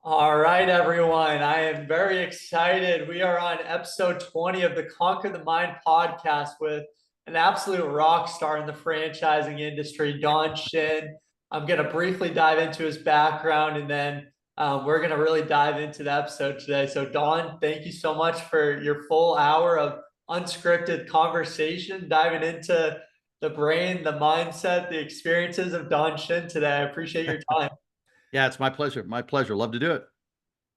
All right, everyone. I am very excited. We are on episode 20 of the Conquer the Mind podcast with an absolute rock star in the franchising industry, Don Schin. I'm going to briefly dive into his background and then we're going to really dive into the episode today. So, Don, thank you so much for your full hour of unscripted conversation, diving into the brain, the mindset, the experiences of Don Schin today. I appreciate your time. Yeah, it's my pleasure. My pleasure. Love to do it.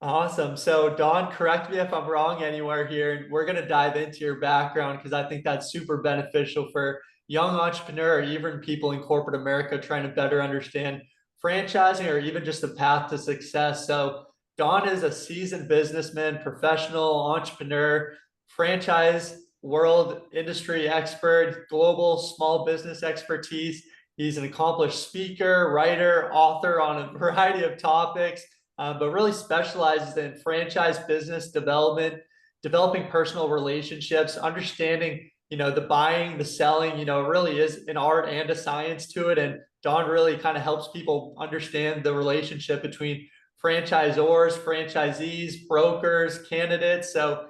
Awesome. So, Don, correct me if I'm wrong anywhere here. We're going to dive into your background because I think that's super beneficial for young entrepreneur or even people in corporate America trying to better understand franchising or even just the path to success. So, Don is a seasoned businessman, professional entrepreneur, franchise world industry expert, global small business expertise. He's an accomplished speaker, writer, author on a variety of topics, but really specializes in franchise business development, developing personal relationships, understanding, the buying, the selling, it really is an art and a science to it. And Don really kind of helps people understand the relationship between franchisors, franchisees, brokers, candidates. So,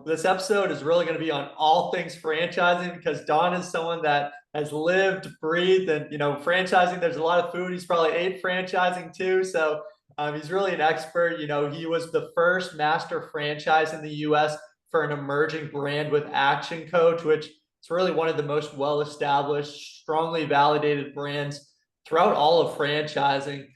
this episode is really going to be on all things franchising because Don is someone that has lived, breathed, and, franchising. There's a lot of food. He's probably ate franchising too. So, he's really an expert. He was the first master franchise in the US for an emerging brand with ActionCOACH, which is really one of the most well-established, strongly validated brands throughout all of franchising.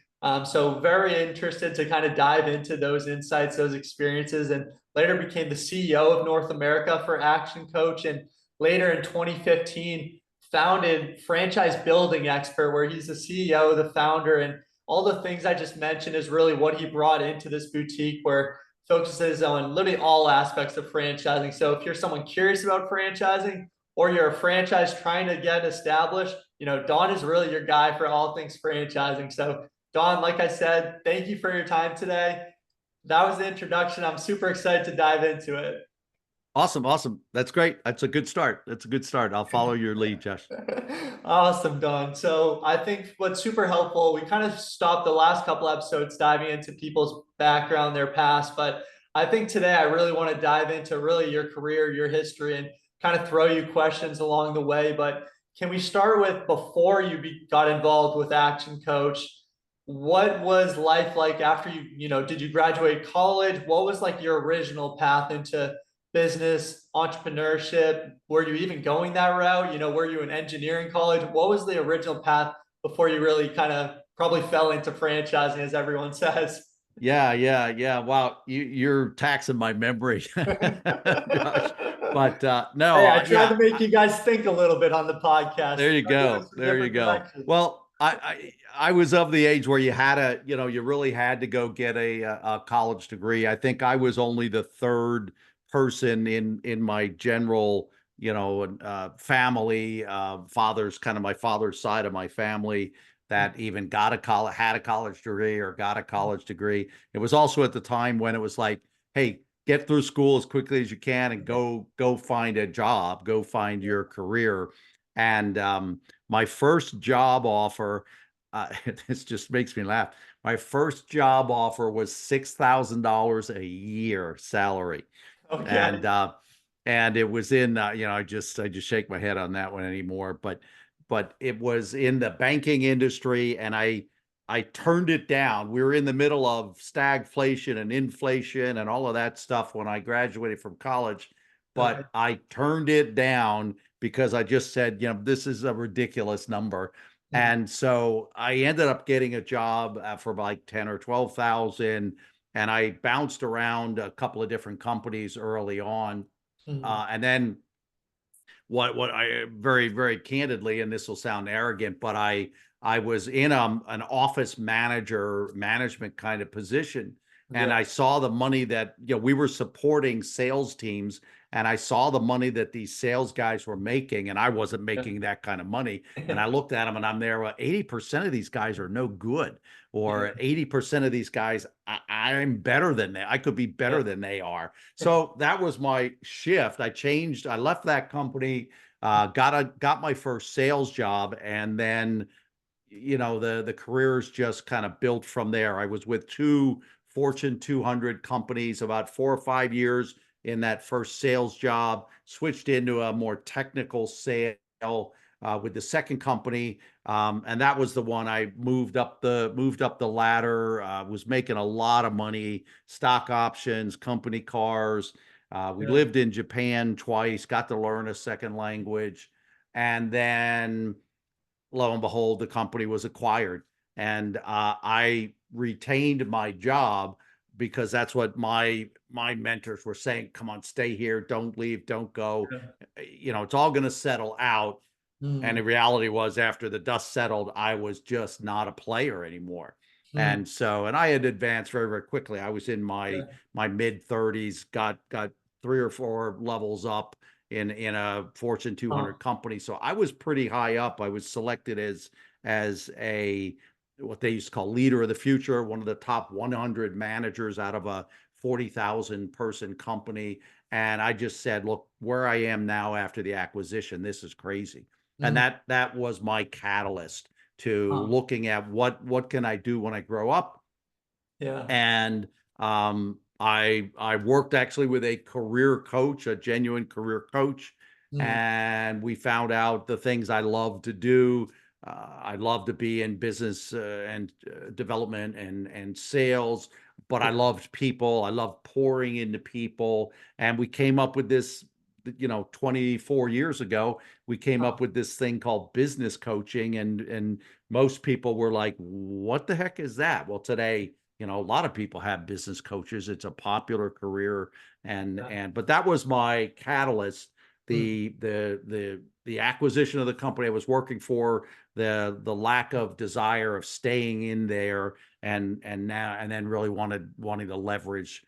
So very interested to kind of dive into those insights, those experiences, and later became the CEO of North America for ActionCOACH. And later in 2015, founded Franchise Building Expert, where he's the CEO, the founder, and all the things I just mentioned is really what he brought into this boutique where focuses on literally all aspects of franchising. So if you're someone curious about franchising or you're a franchise trying to get established, Don is really your guy for all things franchising. So Don, like I said, thank you for your time today. That was the introduction. I'm super excited to dive into it. Awesome. Awesome. That's great. That's a good start. That's a good start. I'll follow your lead, Josh. Awesome, Don. So I think what's super helpful, we kind of stopped the last couple episodes diving into people's background, their past, but I think today I really want to dive into really your career, your history, and kind of throw you questions along the way. But can we start with before you got involved with ActionCOACH? What was life like after did you graduate college? What was like your original path into business, entrepreneurship? Were you even going that route? Were you in engineering college? What was the original path before you really kind of probably fell into franchising, as everyone says? Yeah. Wow, you're taxing my memory, Josh. But Hey, no, I tried yeah. to make you guys think a little bit on the podcast, There you start going go. some There you different go. directions. Well, I was of the age where you had to, you really had to go get a college degree. I think I was only the third person in my general, family, my father's side of my family that even got a college, had a college degree or got a college degree. It was also at the time when it was like, hey, get through school as quickly as you can and go find a job, go find your career. And my first job offer, this just makes me laugh. My first job offer was $6,000 a year salary, and Okay. uh, and it was in I just shake my head on that one anymore. But it was in the banking industry, and I turned it down. We were in the middle of stagflation and inflation and all of that stuff when I graduated from college, Okay. but I turned it down because I just said, this is a ridiculous number. Mhm. And so I ended up getting a job for like 10 or 12,000. And I bounced around a couple of different companies early on. Mhm. And then what I very, very candidly, and this will sound arrogant, but I was in an office manager management kind of position. And Yeah. I saw the money that, we were supporting sales teams, and I saw the money that these sales guys were making, and I wasn't making that kind of money. And I looked at them and I'm there, well, 80% of these guys are no good, Yeah. or 80% of these guys, I'm better than they, I could be better than they are. So that was my shift. I left that company, got my first sales job, and then the careers just kind of built from there. I was with two Fortune 200 companies, about 4 or 5 years in that first sales job, switched into a more technical sale with the second company. And that was the one I moved up the ladder, was making a lot of money, stock options, company cars. We Yeah. lived in Japan twice, got to learn a second language. And then lo and behold, the company was acquired. And I retained my job because that's what my mentors were saying. Come on, stay here, don't leave, don't go. Yeah. It's all going to settle out. And Mm, the reality was, after the dust settled, I was just not a player anymore. mm, And so, and I had advanced very, very quickly. I was in yeah. my mid 30s, got 3 or 4 levels up in a Fortune 200 Huh. company. So I was pretty high up. I was selected as a what they used to call leader of the future, one of the top 100 managers out of a 40,000 person company. And I just said, look, where I am now after the acquisition, this is crazy. And Mm, that was my catalyst to huh. looking at what can I do when I grow up. Yeah. And I worked actually with a career coach, a genuine career coach, Mm, and we found out the things I love to do. I love to be in business and development and sales, but I yeah. loved people. I love pouring into people, and we came up with this. 24 years ago, we came Huh. up with this thing called business coaching, and most people were like, "What the heck is that?" Well, today, a lot of people have business coaches. It's a popular career, Yeah. but that was my catalyst. Mm, The acquisition of the company I was working for, the lack of desire of staying in there, and then really wanting to leverage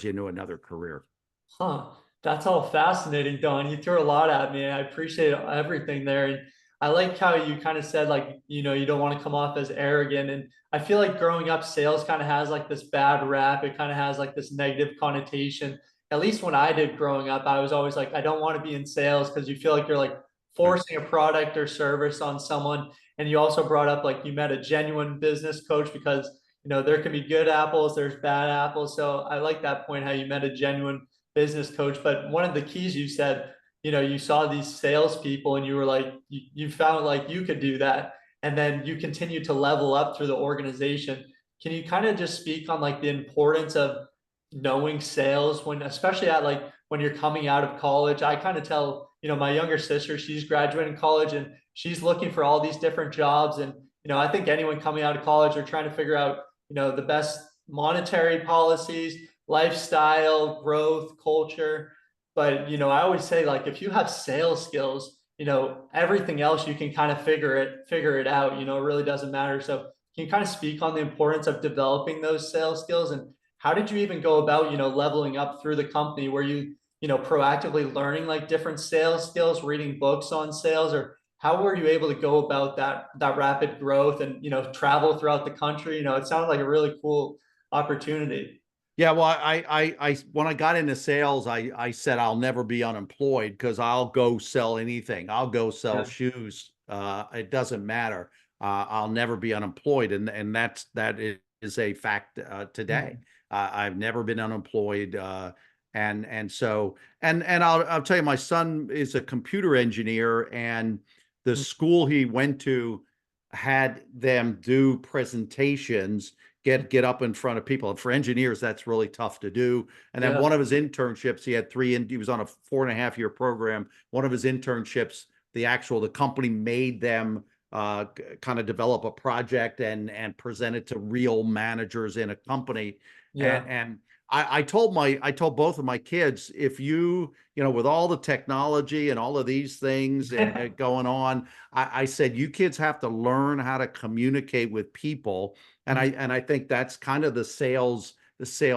into another career. huh. That's all fascinating, Don. You threw a lot at me. I appreciate everything there. And I like how you kind of said, like, you don't want to come off as arrogant. And I feel like growing up, sales kind of has like this bad rap. It kind of has like this negative connotation. At least when I did growing up, I was always like, I don't want to be in sales because you feel like you're like Right. forcing a product or service on someone. And you also brought up like you met a genuine business coach because, there can be good apples, there's bad apples. So I like that point, how you met a genuine business coach. But one of the keys you said, you saw these salespeople and you were like, you found like you could do that. And then you continue to level up through the organization. Can you kind of just speak on like the importance of knowing sales when, especially at like when you're coming out of college? I kind of tell, my younger sister, she's graduating college and she's looking for all these different jobs. And, I think anyone coming out of college are trying to figure out, the best monetary policies, lifestyle, growth, culture. But I always say like if you have sales skills, everything else you can kind of figure it out. It really doesn't matter. So can you kind of speak on the importance of developing those sales skills, and how did you even go about, leveling up through the company? Were you, proactively learning like different sales skills, reading books on sales, or how were you able to go about that rapid growth and, travel throughout the country? It sounded like a really cool opportunity. Yeah, well, when I got into sales, I said I'll never be unemployed because I'll go sell anything. I'll go sell Yeah. shoes. It doesn't matter. I'll never be unemployed, and that is a fact today. Mm, I've never been unemployed, and so and I'll tell you, my son is a computer engineer, and the mm, school he went to had them do presentations, get up in front of people. And for engineers, that's really tough to do. And then yeah. one of his internships, he had three, and he was on a 4.5 year program. One of his internships, the company made them kind of develop a project and present it to real managers in a company. And Yeah. and I told both of my kids, if with all the technology and all of these things going on, I said, you kids have to learn how to communicate with people. And Mm, I think that's kind of the sales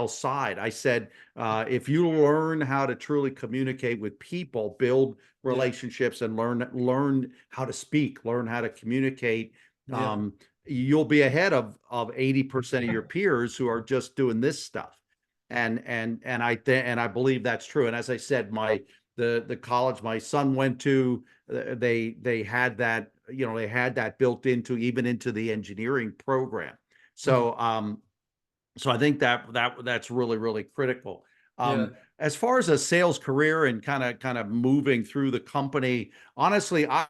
side. I said, if you learn how to truly communicate with people, build yeah. relationships, and learn how to speak, learn how to communicate, Yeah. um, you'll be ahead of 80% of your peers who are just doing this stuff. And I believe that's true. And as I said, the college my son went to, they had that, they had that built into the engineering program. Mm, So So I think that's really, really critical. Yeah. As far as a sales career and kind of moving through the company, honestly, I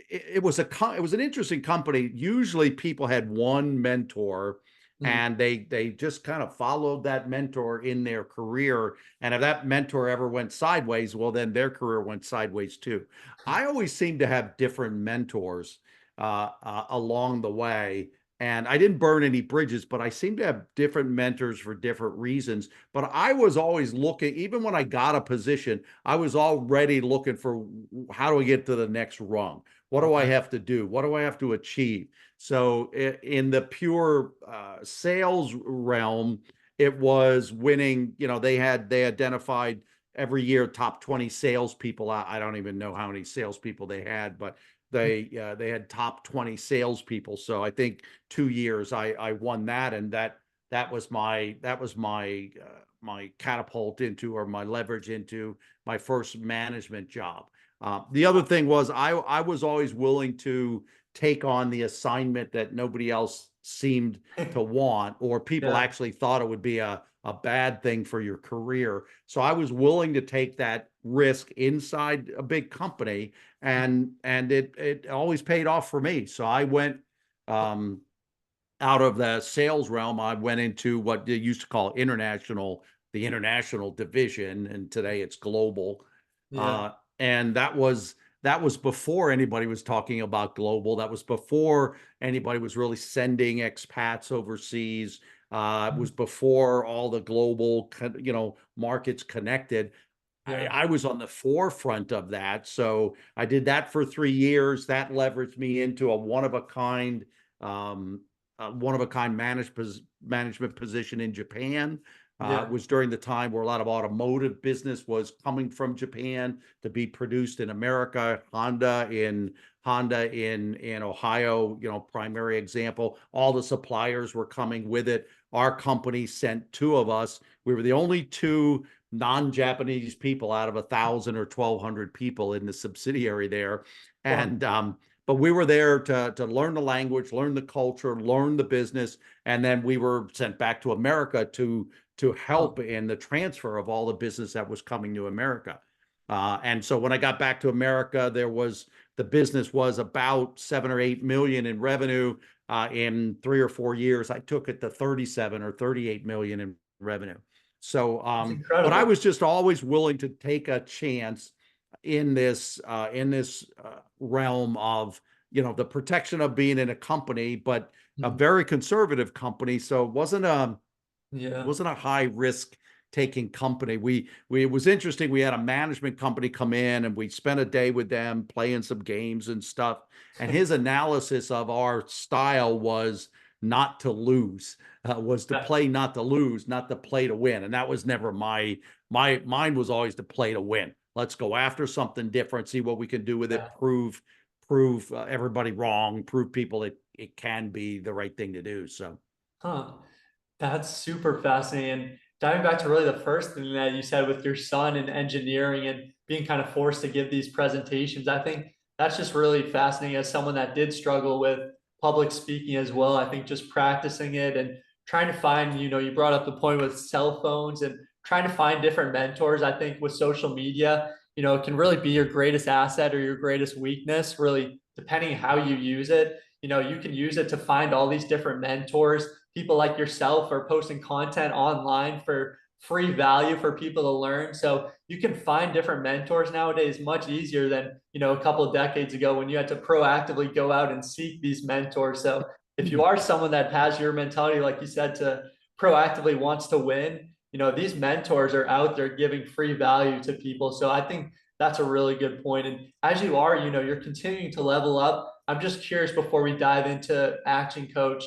it was it was an interesting company. Usually people had one mentor Mm. and they just kind of followed that mentor in their career. And if that mentor ever went sideways, well, then their career went sideways too. I always seem to have different mentors along the way, and I didn't burn any bridges, but I seem to have different mentors for different reasons. But I was always looking, even when I got a position, I was already looking for how do I get to the next rung? What do I Okay. have to do? What do I have to achieve? So in the pure sales realm, it was winning. They identified every year top 20 salespeople. I don't even know how many salespeople they had, but they had top 20 salespeople. So I think 2 years I won that, and that was my catapult into, or my leverage into, my first management job. The other thing was I was always willing to take on the assignment that nobody else seemed to want, or people Yeah. actually thought it would be a bad thing for your career. So I was willing to take that risk inside a big company, and it always paid off for me. So I went um, out of the sales realm. I went into what they used to call the international division, and today it's global. Yeah. And that was before anybody was talking about global. That was before anybody was really sending expats overseas. It was before all the global, markets connected. I, Yeah. I was on the forefront of that. So I did that for 3 years. That leveraged me into um, a one of a kind management position in Japan. It Yeah. was during the time where a lot of automotive business was coming from Japan to be produced in America. Honda in Ohio, primary example. All the suppliers were coming with it. Our company sent two of us. We were the only two non-Japanese people out of 1,000 or 1,200 people in the subsidiary there. Wow. And but we were there to learn the language, learn the culture, learn the business, and then we were sent back to America to Wow. help in the transfer of all the business that was coming to America. And so when I got back to America, the business was about 7 or 8 million in revenue. In 3 or 4 years, I took it to 37 or 38 million in revenue. So, That's but I incredible. was just always willing to take a chance in this realm of the protection of being in a company, but a Mhm. very conservative company. So it Yeah. wasn't a high risk taking company. We it was interesting. We had a management company come in, and we spent a day with them playing some games and stuff. And his analysis of our style was not to lose, was to Yeah. play not to lose, not to play to win. And that was never mine was always to play to win. Let's go after something different, see what we can do with it, Yeah. prove everybody wrong, prove people it can be the right thing to do. So. Huh. That's super fascinating. And diving back to really the first thing that you said with your son and engineering and being kind of forced to give these presentations, I think that's just really fascinating as someone that did struggle with public speaking as well. I think just practicing it and trying to find, you brought up the point with cell phones and trying to find different mentors. I think with social media, it can really be your greatest asset or your greatest weakness, really, depending how you use it. You can use it to find all these different mentors. People like yourself are posting content online for free value for people to learn. So you can find different mentors nowadays much easier than, a couple of decades ago when you had to proactively go out and seek these mentors. So if you are someone that has your mentality, like you said, to proactively wants to win, these mentors are out there giving free value to people. So I think that's a really good point. And as you are, you're continuing to level up. I'm just curious before we dive into Action Coach,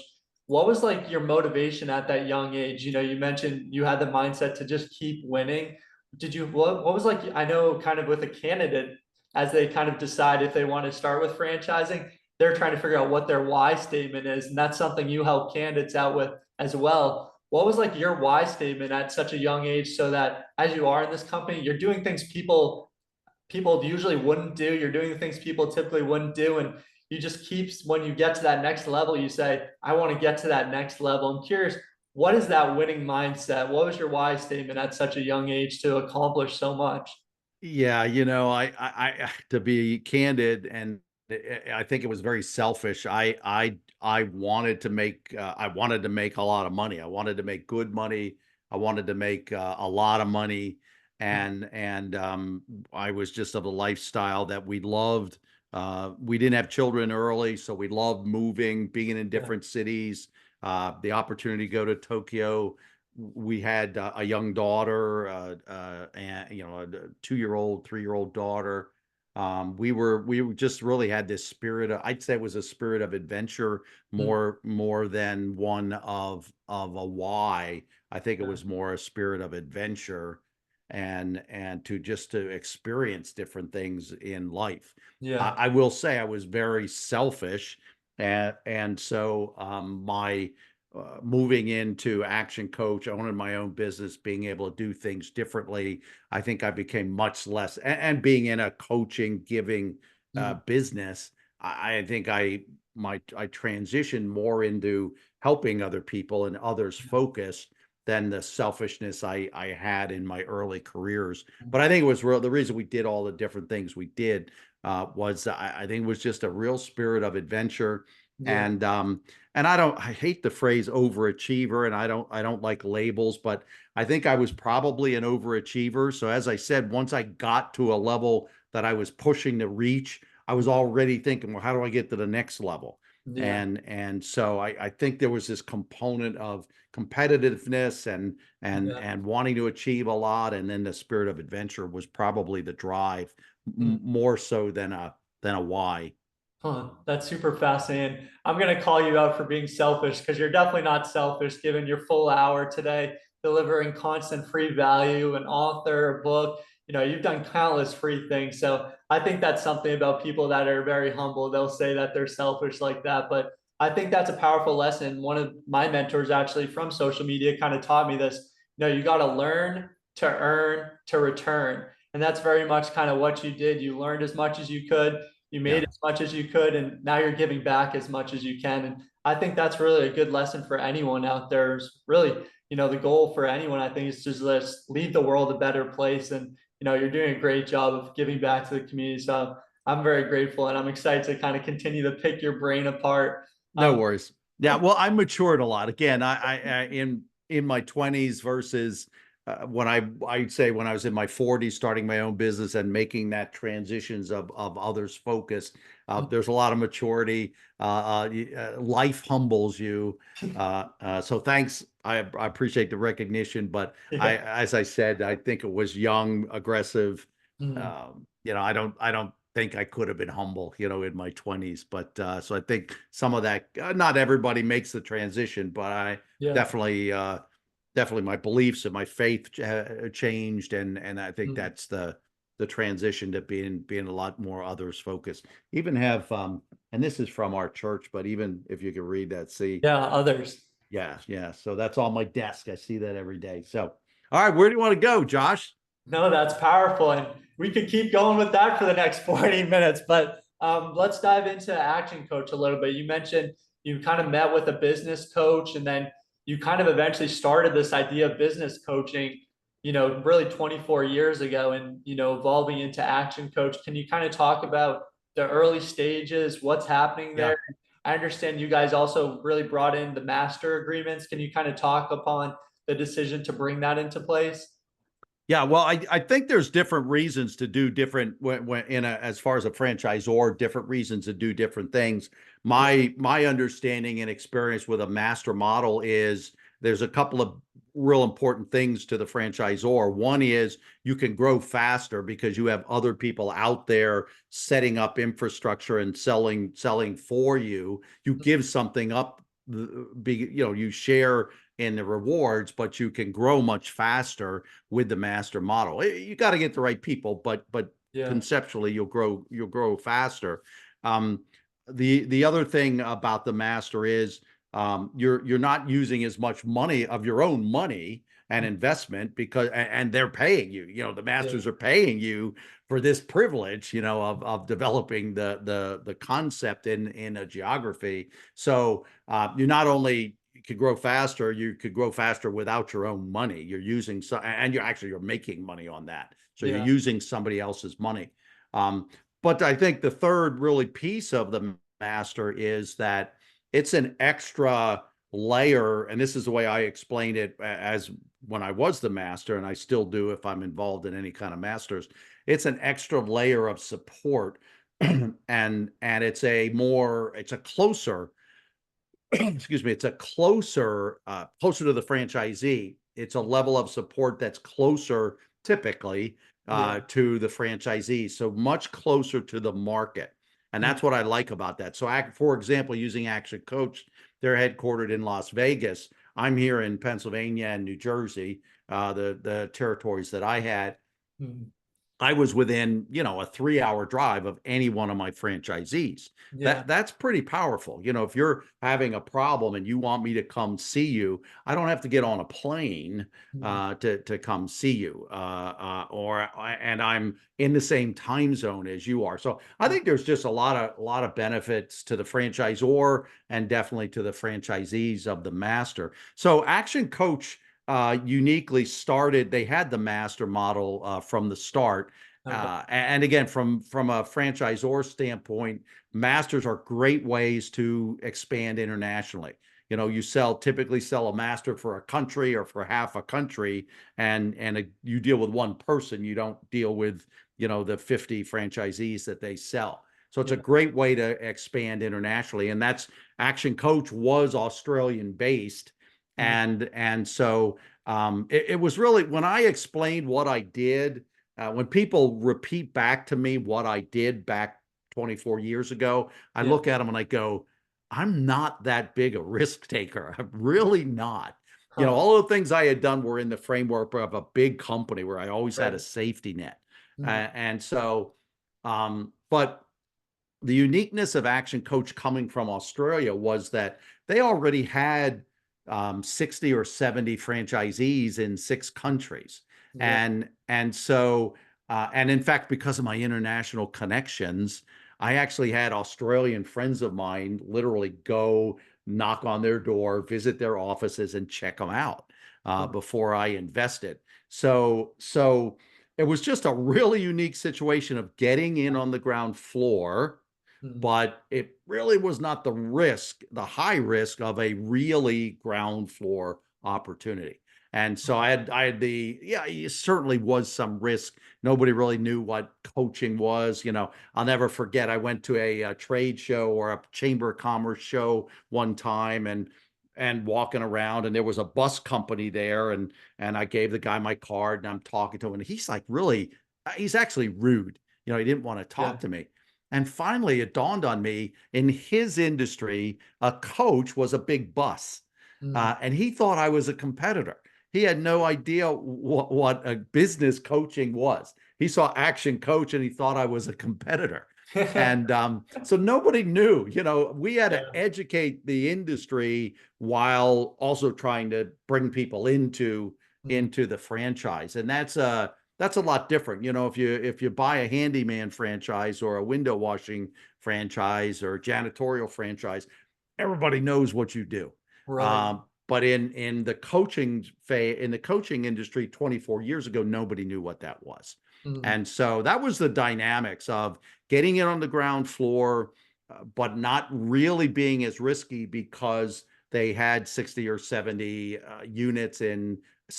what was like your motivation at that young age? You mentioned you had the mindset to just keep winning. What was like, I know kind of with a candidate, as they kind of decide if they want to start with franchising, they're trying to figure out what their why statement is. And that's something you help candidates out with as well. What was like your why statement at such a young age so that as you are in this company, you're doing things people usually wouldn't do. You're doing the things people typically wouldn't do. And you just keep, when you get to that next level, you say, I want to get to that next level. I'm curious, what is that winning mindset? What was your why statement at such a young age to accomplish so much? Yeah, to be candid, and I think it was very selfish. I wanted to make a lot of money. I wanted to make good money. I wanted to make a lot of money, and I was just of a lifestyle that we loved. We didn't have children early, so we loved moving, being in Yeah. different cities. The opportunity to go to Tokyo. We had a young daughter, and a 2-year-old, 3-year-old daughter. We just really had this spirit of, I'd say it was a spirit of adventure Mm, more than one of a why. I think it yeah. was more a spirit of adventure and to experience different things in life. Yeah. I will say I was very selfish, and so my moving into Action Coach, owning my own business, being able to do things differently, I think I became much less, and being in a coaching, giving Mm, business, I think I transitioned more into helping other people and others focus than the selfishness I had in my early careers. mm, But I think it was real. The reason we did all the different things we did was I think it was just a real spirit of adventure. yeah. And I hate the phrase overachiever, and I don't like labels, but I think I was probably an overachiever. So as I said, once I got to a level that I was pushing to reach, I was already thinking, well, how do I get to the next level? Yeah. And so I think there was this component of competitiveness Yeah. and wanting to achieve a lot, and then the spirit of adventure was probably the drive, Mm. more so than a why. Huh, that's super fascinating. I'm going to call you out for being selfish because you're definitely not selfish given your full hour today, delivering constant free value, an author, a book. You've done countless free things. So I think that's something about people that are very humble. They'll say that they're selfish like that. But I think that's a powerful lesson. One of my mentors actually from social media kind of taught me this. You got to learn to earn to return. And that's very much kind of what you did. You learned as much as you could, you made Yeah. as much as you could, and now you're giving back as much as you can. And I think that's really a good lesson for anyone out there. Is really, the goal for anyone, I think, is just leave the world a better place. And you're doing a great job of giving back to the community. So I'm very grateful, and I'm excited to kind of continue to pick your brain apart. No Um, worries. Yeah, well, I matured a lot. Again, I in my 20s versus when I'd say when I was in my 40s, starting my own business and making that transitions of others focus. There's a lot of maturity. Life humbles you. So thanks. I appreciate the recognition, but yeah. as I said, I think it was young, aggressive. Mm, I don't think I could have been humble, in my 20s. But so I think some of that, not everybody makes the transition, but I yeah. definitely, definitely my beliefs and my faith changed, and I think Mm, that's the transition to being a lot more others focused. Even have and this is from our church, but even if you can read that, see, yeah. Others. yeah, yeah. So that's on my desk. I see that every day. So, all right, where do you want to go, Josh? No, that's powerful. And we could keep going with that for the next 40 minutes, but let's dive into Action Coach a little bit. You mentioned you kind of met with a business coach, and then you kind of eventually started this idea of business coaching, really 24 years ago, and, evolving into Action Coach. Can you kind of talk about the early stages, what's happening Yeah. there? I understand you guys also really brought in the master agreements. Can you kind of talk upon the decision to bring that into place? Yeah, well, I think there's different reasons to do different when as far as a franchisor, different reasons to do different things. Yeah. My understanding and experience with a master model is there's a couple of real important things to the franchisor. One is you can grow faster because you have other people out there setting up infrastructure and selling for you. You give something up, you share in the rewards, but you can grow much faster with the master model. You got to get the right people, but Yeah. conceptually you'll grow faster. Um, the other thing about the master is you're not using as much money of your own money and investment because and they're paying you. The Yeah. masters are paying you for this privilege, of developing the concept in a geography. So you're not only could grow faster. You could grow faster without your own money. You're using and you're making money on that. So you're Yeah. using somebody else's money. But I think the third really piece of the master is that it's an extra layer, and this is the way I explained it as when I was the master, and I still do if I'm involved in any kind of masters. It's an extra layer of support, and it's a closer excuse me, it's a closer to the franchisee. It's a level of support that's closer typically Yeah. to the franchisee, so much closer to the market. And Mm. that's what I like about that. So, for example, using Action Coach, they're headquartered in Las Vegas. I'm here in Pennsylvania and New Jersey, the territories that I had. Mm. I was within, a 3-hour drive of any one of my franchisees. Yeah. That's pretty powerful. If you're having a problem and you want me to come see you, I don't have to get on a plane Mm. to come see you, and I'm in the same time zone as you are. So I think there's just a lot of benefits to the franchisor and definitely to the franchisees of the master. So Action Coach uniquely started. They had the master model from the start. Okay. And again, from a franchisor standpoint, masters are great ways to expand internationally. You typically sell a master for a country or for half a country, and you deal with one person. You don't deal with the 50 franchisees that they sell. So it's a Yeah. great way to expand internationally, and that's Action Coach was Australian based, Mm. and so it was really when I explained what I did. When people repeat back to me what I did back 24 years ago, I Yeah. look at them and I go, I'm not that big a risk taker. I'm really not. Huh. All the things I had done were in the framework of a big company where I always had a Right. safety net. Mm. And so, but the uniqueness of Action Coach coming from Australia was that they already had 60 or 70 franchisees in 6 countries. Yeah. And so, and in fact, because of my international connections, I actually had Australian friends of mine literally go knock on their door, visit their offices, and check them out Huh. before I invested. So it was just a really unique situation of getting in on the ground floor, Mm. but it really was not the high risk of a really ground floor opportunity. And so it certainly was some risk. Nobody really knew what coaching was. I'll never forget, I went to a trade show or a chamber of commerce show one time, and walking around, and there was a bus company there, and I gave the guy my card, and I'm talking to him, and he's like he's actually rude. He didn't want to Yeah. talk to me. And finally, it dawned on me, in his industry, a coach was a big bus. Mm. And he thought I was a competitor. He had no idea what a business coaching was. He saw Action Coach and he thought I was a competitor. And so nobody knew. We had to Yeah. educate the industry while also trying to bring people into Mm. the franchise. And that's a lot different. If you buy a handyman franchise or a window washing franchise or janitorial franchise, everybody knows what you do. Right. But in the coaching industry 24 years ago, nobody knew what that was. Mm. And so that was the dynamics of getting it on the ground floor, but not really being as risky because they had 60 or 70 units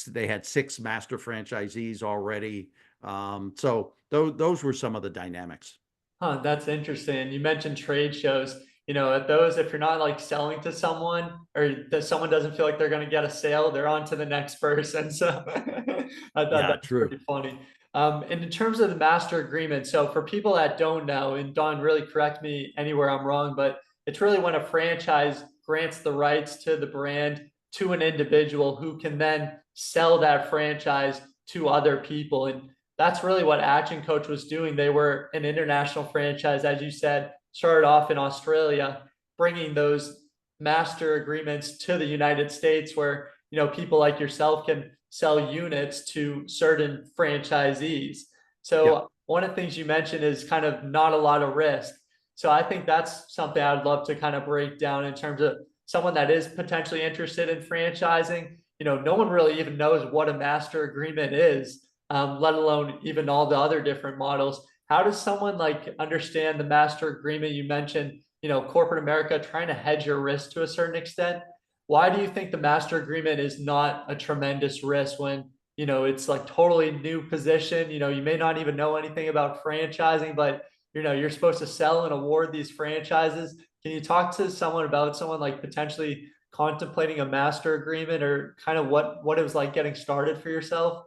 they had 6 master franchisees already. So those were some of the dynamics. Huh, that's interesting. You mentioned trade shows. At those, if you're not like selling to someone or that someone doesn't feel like they're going to get a sale, they're on to the next person. So I thought Yeah, that's true. pretty funny. And in terms of the master agreement, so for people that don't know, and Don, really correct me anywhere I'm wrong, but it's really when a franchise grants the rights to the brand to an individual who can then sell that franchise to other people. And that's really what Action Coach was doing. They were an international franchise, as you said, started off in Australia, bringing those master agreements to the United States, where people like yourself can sell units to certain franchisees. Yep. So one of the things you mentioned is kind of not a lot of risk. So I think that's something I'd love to kind of break down in terms of someone that is potentially interested in franchising, no one really even knows what a master agreement is, let alone even all the other different models. How does someone like understand the master agreement? You mentioned, corporate America trying to hedge your risk to a certain extent. Why do you think the master agreement is not a tremendous risk when, it's like totally new position? You may not even know anything about franchising, but you're supposed to sell and award these franchises. Can you talk to someone about someone like potentially contemplating a master agreement, or kind of what it was like getting started for yourself?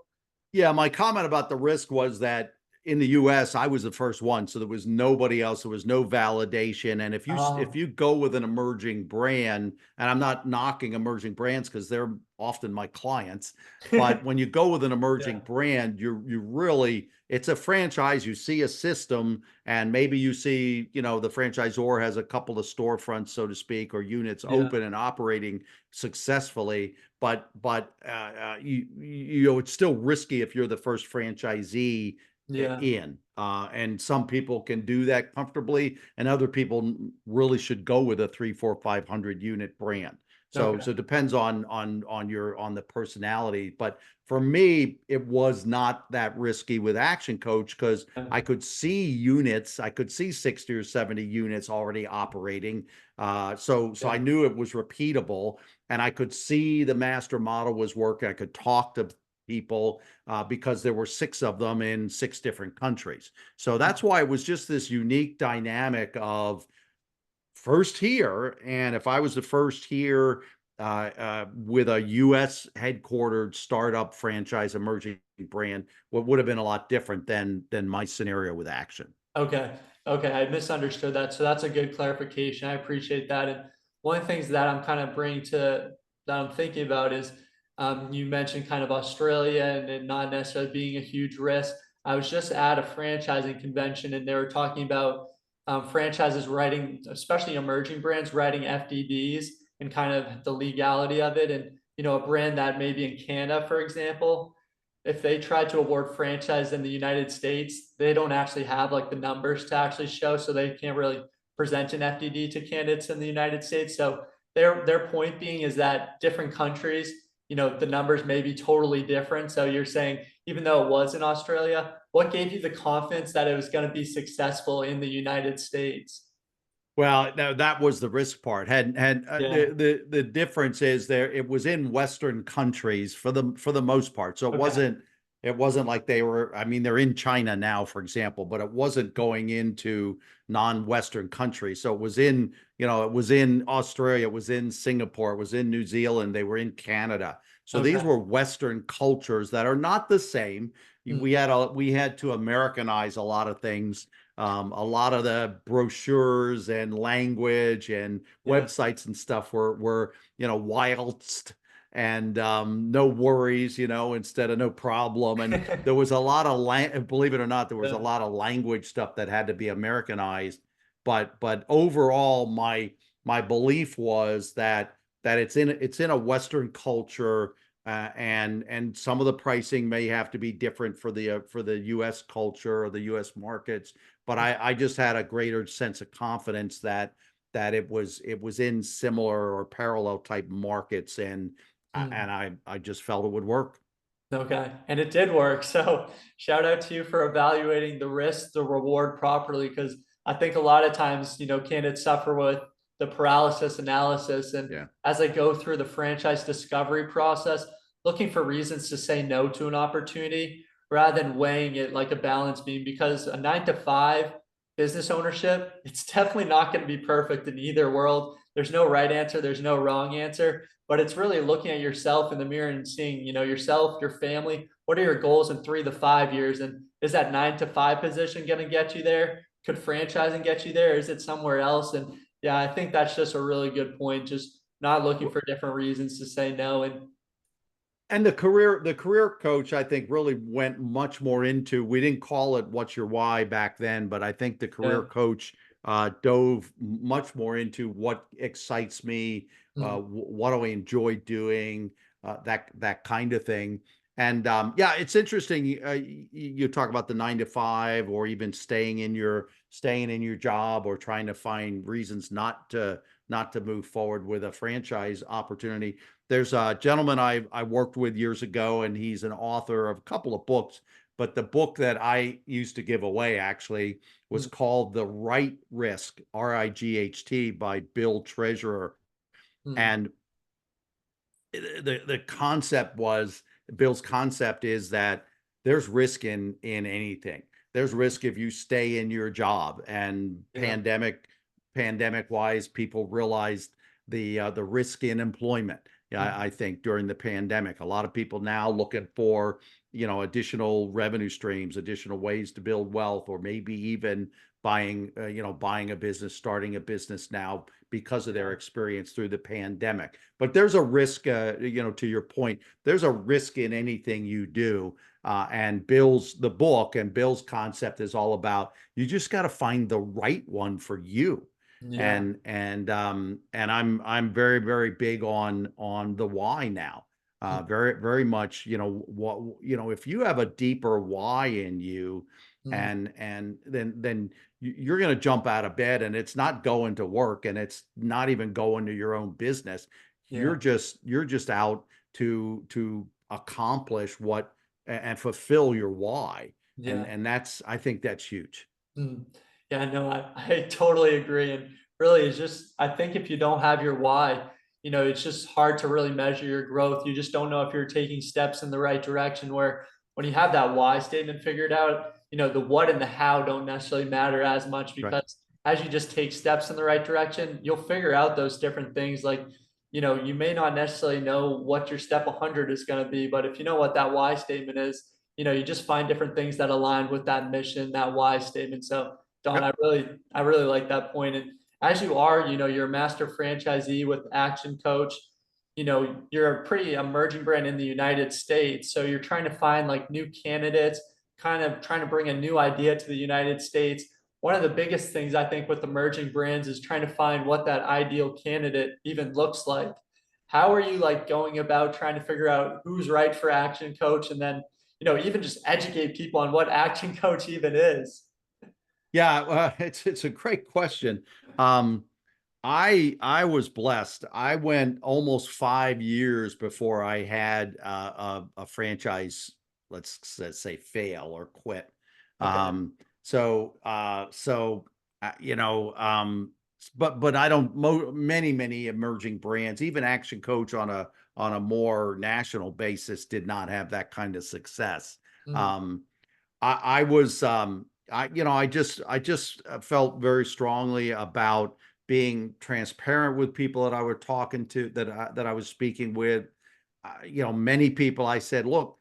Yeah, my comment about the risk was that in the US, I was the first one, so there was nobody else. There was no validation. And if Um, you go with an emerging brand, and I'm not knocking emerging brands because they're often my clients, but when you go with an emerging yeah, brand, you really, it's a franchise. You see a system, and maybe you see, the franchisor has a couple of storefronts, so to speak, or units yeah, open and operating successfully. But it's still risky if you're the first franchisee yeah. in, and some people can do that comfortably, and other people really should go with a 3, 4, 500 unit brand. So Okay. it depends on the personality. But for me, it was not that risky with Action Coach because I could see units, I could see 60 or 70 units already operating. So I Yeah. knew it was repeatable, and I could see the master model was working. I could talk to people, because there were 6 of them in 6 different countries. So that's why it was just this unique dynamic of first here. And if I was the first here, with a US headquartered startup franchise emerging brand, what would have been a lot different than my scenario with Action. Okay. Okay. I misunderstood that. So that's a good clarification. I appreciate that. And one of the things that I'm kind of bringing to that I'm thinking about is, you mentioned kind of Australia and it not necessarily being a huge risk. I was just at a franchising convention and they were talking about, franchises writing, especially emerging brands writing FDDs and kind of the legality of it. And, a brand that maybe in Canada, for example, if they try to award franchise in the United States, they don't actually have like the numbers to actually show, so they can't really present an FDD to candidates in the United States. So their point being is that different countries, the numbers may be totally different. So you're saying even though it was in Australia, what gave you the confidence that it was going to be successful in the United States? Well, no, that was the risk part. Had Yeah. the difference is there. It was in Western countries for the most part, so Okay. it wasn't like they were. I mean, they're in China now, for example, but it wasn't going into non-Western countries. So it was in Australia, it was in Singapore, it was in New Zealand, they were in Canada. So these Okay. were Western cultures that are not the same. Mm, We had to Americanize a lot of things, a lot of the brochures and language and yeah. websites and stuff were whilst, and no worries, instead of no problem. And there was a lot of believe it or not, there was a Yeah. lot of language stuff that had to be Americanized. But overall, my belief was that it's in a Western culture, and some of the pricing may have to be different for the U.S. culture or the U.S. markets. But I just had a greater sense of confidence that it was in similar or parallel type markets, Mm. and I just felt it would work. Okay, and it did work. So shout out to you for evaluating the risk, the reward properly, because I think a lot of times, candidates suffer with the paralysis analysis. And Yeah. as they go through the franchise discovery process, looking for reasons to say no to an opportunity rather than weighing it like a balance beam, because a 9 to 5 business ownership, it's definitely not going to be perfect in either world. There's no right answer, there's no wrong answer, but it's really looking at yourself in the mirror and seeing, yourself, your family, what are your goals in 3 to 5 years? And is that 9 to 5 position going to get you there? Could franchising get you there? Is it somewhere else? And yeah, I think that's just a really good point. Just not looking for different reasons to say no. And And the career coach, I think, really went much more into, we didn't call it what's your why back then, but I think the career yeah, coach dove much more into what excites me, mm, what do I enjoy doing, that kind of thing. And yeah, it's interesting. You talk about the 9 to 5, or even staying in your job, or trying to find reasons not not to move forward with a franchise opportunity. There's a gentleman I worked with years ago, and he's an author of a couple of books. But the book that I used to give away actually was Mm, called The Right Risk, RIGHT, by Bill Treasurer. mm, And the concept was, Bill's concept is that there's risk in anything. There's risk if you stay in your job, and yeah. pandemic wise, people realized the risk in employment. Yeah, Mm, I think during the pandemic, a lot of people now looking for, additional revenue streams, additional ways to build wealth, or maybe even buying a business, starting a business now because of their yeah. experience through the pandemic. But there's a risk, to your point, there's a risk in anything you do. And the book and Bill's concept is all about, you just got to find the right one for you. Yeah. And I'm very, very big on the why now. Mm, Very, very much, if you have a deeper why in you, mm, and then you're going to jump out of bed, and it's not going to work, and it's not even going to your own business. yeah. You're just out to accomplish what and fulfill your why. And Yeah. and that's I think that's huge. Mm. Yeah, no, I totally agree. And really, it's just, I think if you don't have your why, it's just hard to really measure your growth. You just don't know if you're taking steps in the right direction. Where when you have that why statement figured out, the what and the how don't necessarily matter as much, Right. because as you just take steps in the right direction, you'll figure out those different things. Like, you may not necessarily know what your step 100 is going to be, but if you know what that why statement is, you just find different things that align with that mission, that why statement. So Don, Yep. I really like that point. And as you are, you're a master franchisee with Action Coach. You're a pretty emerging brand in the United States. So you're trying to find like new candidates, kind of trying to bring a new idea to the United States. One of the biggest things I think with emerging brands is trying to find what that ideal candidate even looks like. How are you like going about trying to figure out who's right for Action Coach, and then even just educate people on what Action Coach even is? Yeah, it's a great question. Um, I was blessed. I went almost 5 years before I had a franchise, let's say, fail or quit. Okay. Um, so you know, but I don't many emerging brands, even Action Coach on a more national basis, did not have that kind of success. Mm, Um, I was I just felt very strongly about being transparent with people that I were talking to, that I was speaking with. Many people, I said, look,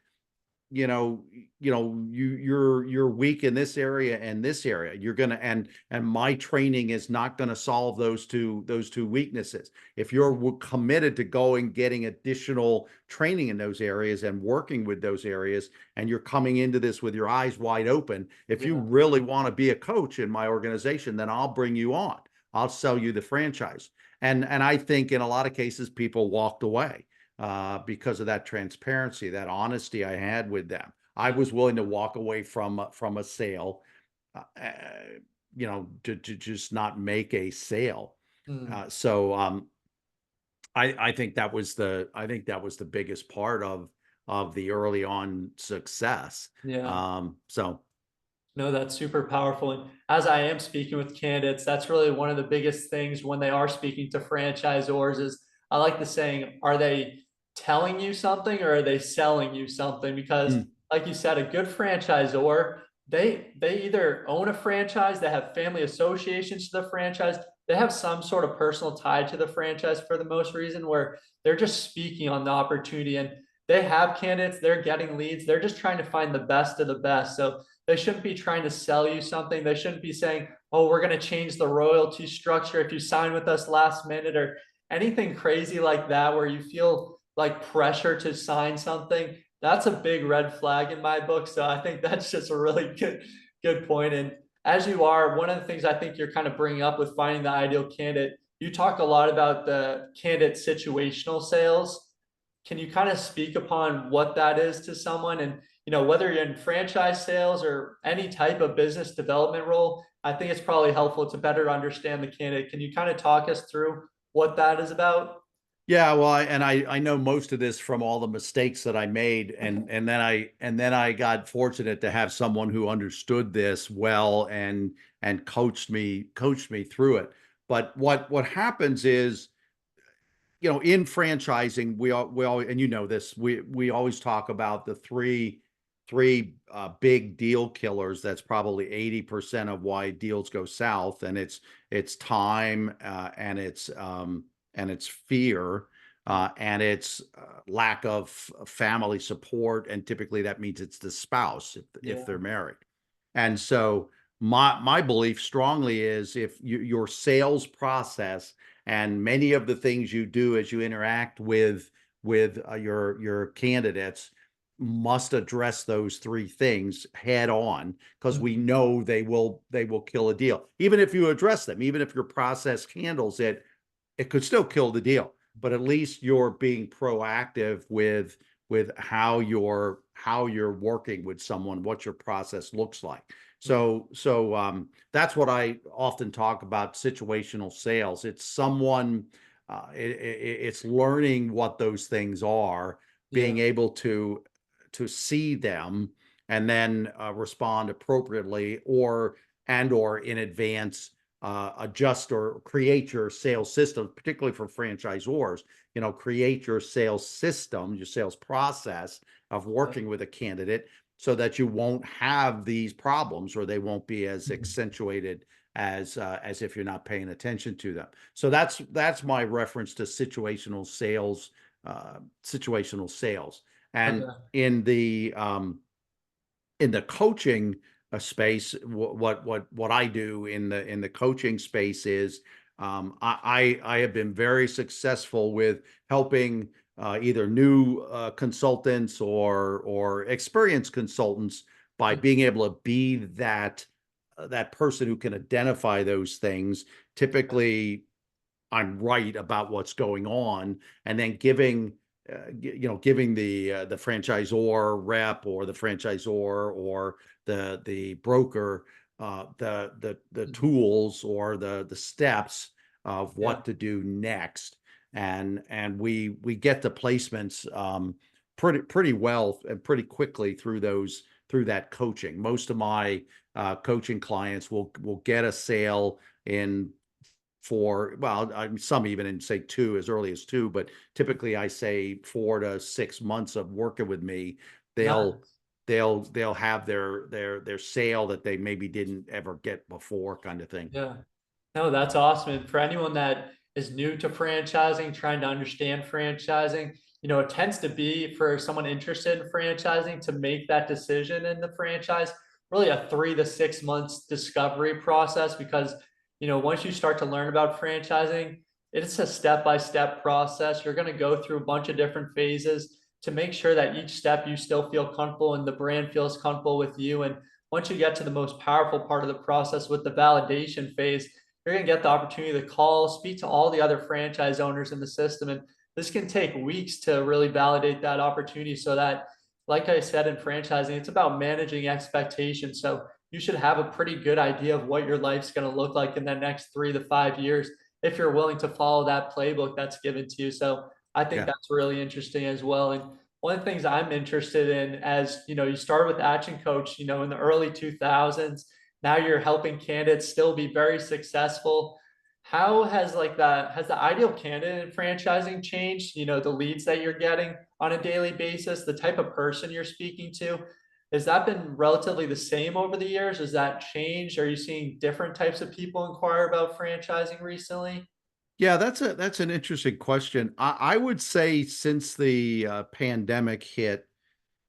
you know, you're weak in this area and this area. You're gonna and my training is not gonna solve those two weaknesses. If you're committed to going, getting additional training in those areas and working with those areas, and you're coming into this with your eyes wide open, if you yeah. really want to be a coach in my organization, then I'll bring you on. I'll sell you the franchise. And I think in a lot of cases people walked away because of that transparency, that honesty I had with them. I Yeah. was willing to walk away from a sale, to just not make a sale. Mm, So I think that was the biggest part of the early on success. yeah. So No, that's super powerful. And as I am speaking with candidates, that's really one of the biggest things when they are speaking to franchisors is, I like the saying, are they telling you something or are they selling you something? Because mm, like you said, a good franchisor, they either own a franchise, they have family associations to the franchise, they have some sort of personal tie to the franchise for the most reason, where they're just speaking on the opportunity, and they have candidates, they're getting leads, they're just trying to find the best of the best. So they shouldn't be trying to sell you something. They shouldn't be saying, oh, we're going to change the royalty structure if you sign with us last minute, or anything crazy like that, where you feel like pressure to sign something. That's a big red flag in my book. So I think that's just a really good point. And as you are, one of the things I think you're kind of bringing up with finding the ideal candidate, you talk a lot about the candidate situational sales. Can you kind of speak upon what that is to someone? And whether you're in franchise sales or any type of business development role, I think it's probably helpful to better understand the candidate. Can you kind of talk us through what that is about? Yeah, well, I know most of this from all the mistakes that I made, and then I got fortunate to have someone who understood this well and coached me through it. But what happens is, in franchising, we all, and you know this, we always talk about the three big deal killers. That's probably 80% of why deals go south, and it's time, and it's fear, and it's lack of family support, and typically that means it's the spouse if Yeah. they're married. And so my belief strongly is, if your sales process and many of the things you do as you interact with your candidates must address those three things head on, because we know they will kill a deal. Even if you address them, even if your process handles it, it could still kill the deal. But at least you're being proactive with how you're working with someone, what your process looks like. So that's what I often talk about: situational sales. It's it's learning what those things are, Yeah. being able to see them, and then respond appropriately, or in advance adjust or create your sales system, particularly for franchisors. Create your sales system, your sales process of Yeah. working with a candidate, so that you won't have these problems, or they won't be as Mhm. accentuated as if you're not paying attention to them. So that's my reference to situational sales. And Okay. in the coaching space, what I do in the coaching space is, I have been very successful with helping either new consultants or experienced consultants, by Mhm. being able to be that person who can identify those things. Typically, I'm right about what's going on, and then giving the franchisor rep, or the franchisor, or the broker, the Mhm. tools, or the steps of Yeah. what to do next. And we get the placements pretty well and pretty quickly through that coaching. Most of my coaching clients will get a sale in, well, some even in, say, as early as two, but typically I say 4 to 6 months of working with me, they'll Nice. they'll have their sale that they maybe didn't ever get before, kind of thing. Yeah. No, that's awesome. And for anyone that is new to franchising, trying to understand franchising, it tends to be, for someone interested in franchising, to make that decision in the franchise, really a 3 to 6 months discovery process. Because, once you start to learn about franchising, it's a step-by-step process. You're going to go through a bunch of different phases to make sure that each step you still feel comfortable and the brand feels comfortable with you. And once you get to the most powerful part of the process with the validation phase, you're going to get the opportunity to call, speak to all the other franchise owners in the system. And this can take weeks to really validate that opportunity, so that, like I said, in franchising, it's about managing expectations. So you should have a pretty good idea of what your life's going to look like in the next 3 to 5 years, if you're willing to follow that playbook that's given to you. So I think Yeah. that's really interesting as well. And one of the things I'm interested in, as you started with Action Coach, in the early 2000s. Now you're helping candidates still be very successful. How has the ideal candidate in franchising changed? The leads that you're getting on a daily basis, the type of person you're speaking to, has that been relatively the same over the years? Has that changed? Are you seeing different types of people inquire about franchising recently? Yeah, that's an interesting question. I would say, since the pandemic hit,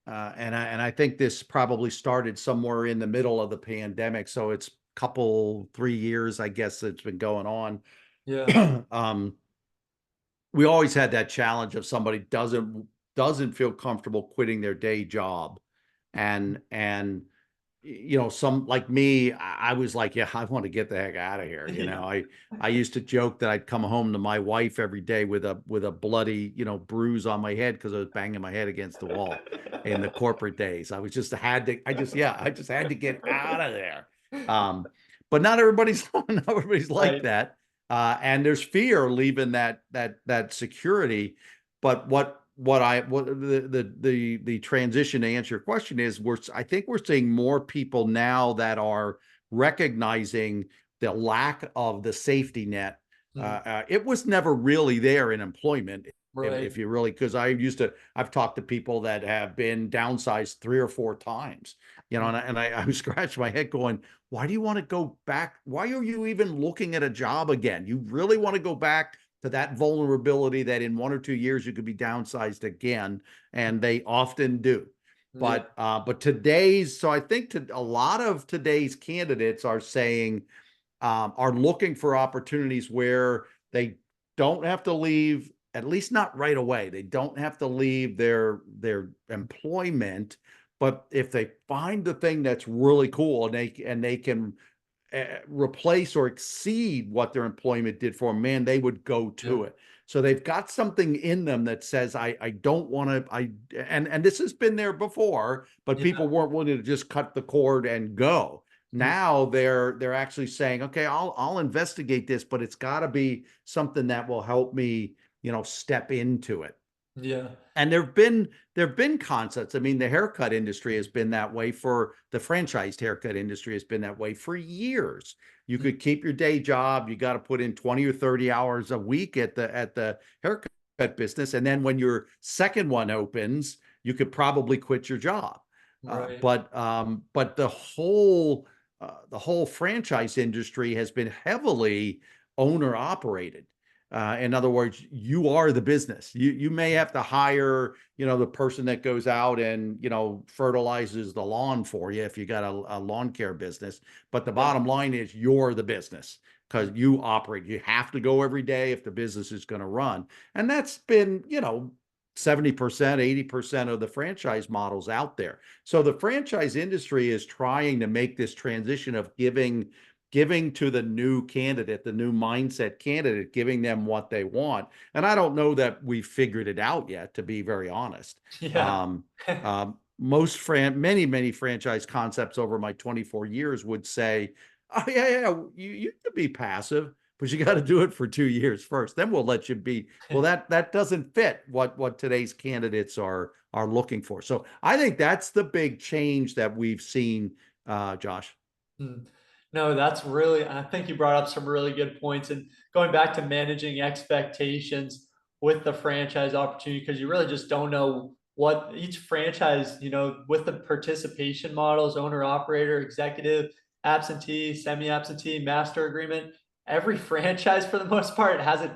and I think this probably started somewhere in the middle of the pandemic, so it's 3 years, I guess, it's been going Yeah. on. We always had that challenge of somebody doesn't feel comfortable quitting their day job, and some, like me, I was like, yeah, I want to get the heck out of here. I used to joke that I'd come home to my wife every day with a bloody, bruise on my head, because I was banging my head against the wall in the corporate days. I just had to get out of there. But not everybody's not everybody's like Right. that. and there's fear leaving that security. But what the transition to answer your question is, I think we're seeing more people now that are recognizing the lack of the safety net. Mm, It was never really there in employment. right. If you really, because I've talked to people that have been downsized 3 or 4 times, Mm, and I scratched my head going, why do you want to go back? Why are you even looking at a job again? You really want to go back to that vulnerability that in 1 or 2 years you could be downsized again, and they often do. yeah. But so I think a lot of today's candidates are saying, are looking for opportunities where they don't have to leave, at least not right away. They don't have to leave their employment, but if they find the thing that's really cool and they can replace or exceed what their employment did for them, man, they would go Yeah. to it. So they've got something in them that says, I don't want to, and this has been there before, but Yeah. people weren't willing to just cut the cord and go. Mm, Now they're actually saying, okay, I'll investigate this, but it's got to be something that will help me, step into it. yeah. And there've been concepts. I mean, the haircut industry has been that way for the franchised haircut industry has been that way for years. You Mm, could keep your day job. You got to put in 20 or 30 hours a week at the haircut business. And then when your second one opens, you could probably quit your job. right. But the whole franchise industry has been heavily owner operated. In other words, you are the business. You may have to hire, the person that goes out and, fertilizes the lawn for you if you got a lawn care business. But the Yeah. bottom line is you're the business because you operate. You have to go every day if the business is going to run. And that's been, 70%, 80% of the franchise models out there. So the franchise industry is trying to make this transition of giving to the new candidate, the new mindset candidate, giving them what they want. And I don't know that we've figured it out yet, to be very honest. Yeah. Um, many franchise concepts over my 24 years would say, oh yeah, you can be passive, but you got to do it for 2 years first. Then we'll let you be. Well, that doesn't fit what today's candidates are looking for. So I think that's the big change that we've seen, Josh. Mm. No, that's really, I think you brought up some really good points. And going back to managing expectations with the franchise opportunity, because you really just don't know what each franchise, with the participation models, owner, operator, executive, absentee, semi absentee, master agreement, every franchise for the most part has a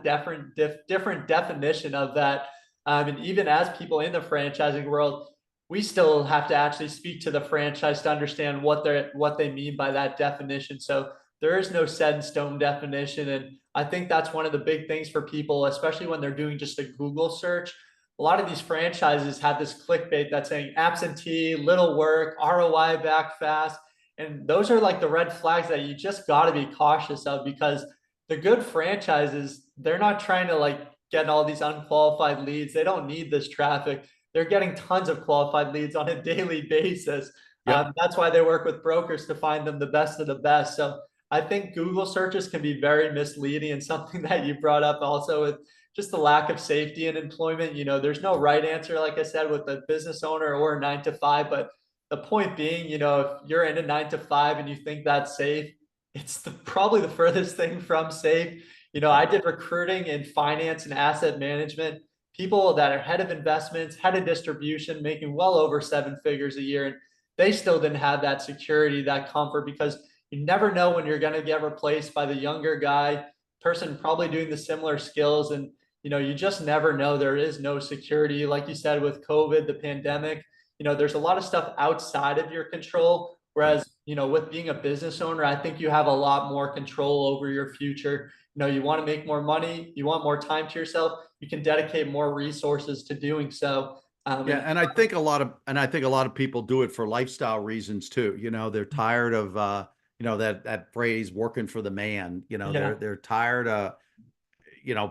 different definition of that. And even as people in the franchising world, we still have to actually speak to the franchise to understand what they mean by that definition. So there is no set in stone definition. And I think that's one of the big things for people, especially when they're doing just a Google search. A lot of these franchises have this clickbait that's saying absentee, little work, ROI back fast. And those are like the red flags that you just got to be cautious of, because the good franchises, they're not trying to like get all these unqualified leads. They don't need this traffic. They're getting tons of qualified leads on a daily basis. Yep. That's why they work with brokers to find them the best of the best. So I think Google searches can be very misleading, and something that you brought up also with just the lack of safety in employment. There's no right answer, like I said, with a business owner or a 9 to 5. But the point being, if you're in a 9 to 5 and you think that's safe, it's probably the furthest thing from safe. I Yep. did recruiting in finance and asset management, people that are head of investments, head of distribution, making well over 7 figures a year. And they still didn't have that security, that comfort, because you never know when you're going to get replaced by the younger guy, person probably doing the similar skills. And, you just never know. There is no security. Like you said, with COVID, the pandemic, there's a lot of stuff outside of your control. Right. Whereas, with being a business owner, I think you have a lot more control over your future. You want to make more money, you want more time to yourself, you can dedicate more resources to doing so. Yeah, And and I think a lot of people do it for lifestyle reasons too. They're tired of that phrase working for the man. They're yeah, they're tired of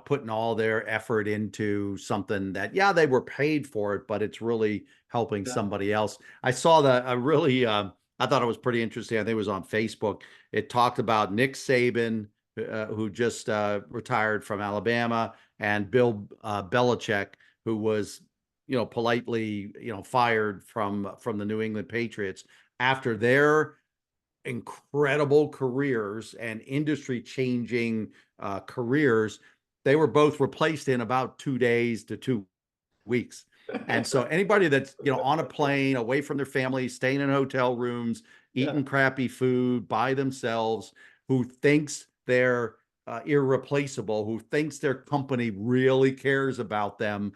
putting all their effort into something that, yeah, they were paid for it, but it's really helping yeah, somebody else. I saw that a really I thought it was pretty interesting. I think it was on Facebook. It talked about Nick Saban, who just retired from Alabama, and Bill Belichick, who was, politely, fired from the New England Patriots after their incredible careers and industry changing careers. They were both replaced in about 2 days to 2 weeks. And so anybody that's, on a plane away from their family, staying in hotel rooms, Yeah. eating crappy food by themselves, who thinks they're irreplaceable, who thinks their company really cares about them,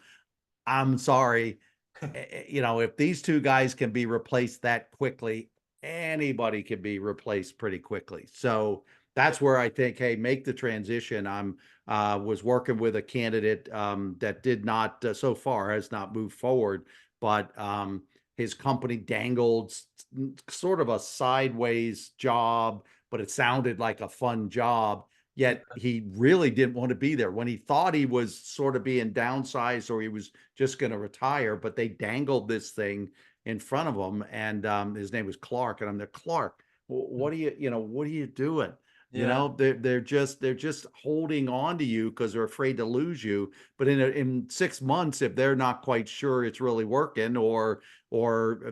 I'm sorry. If these two guys can be replaced that quickly, anybody can be replaced pretty quickly. So that's where I think, hey, make the transition. I'm was working with a candidate that did not so far has not moved forward, but his company dangled sort of a sideways job, but it sounded like a fun job. Yet he really didn't want to be there when he thought he was sort of being downsized or he was just going to retire, but they dangled this thing in front of him. And his name was Clark. And I'm there, Clark, what are what are you doing? Yeah. They're just holding on to you because they're afraid to lose you. But in 6 months, if they're not quite sure it's really working, or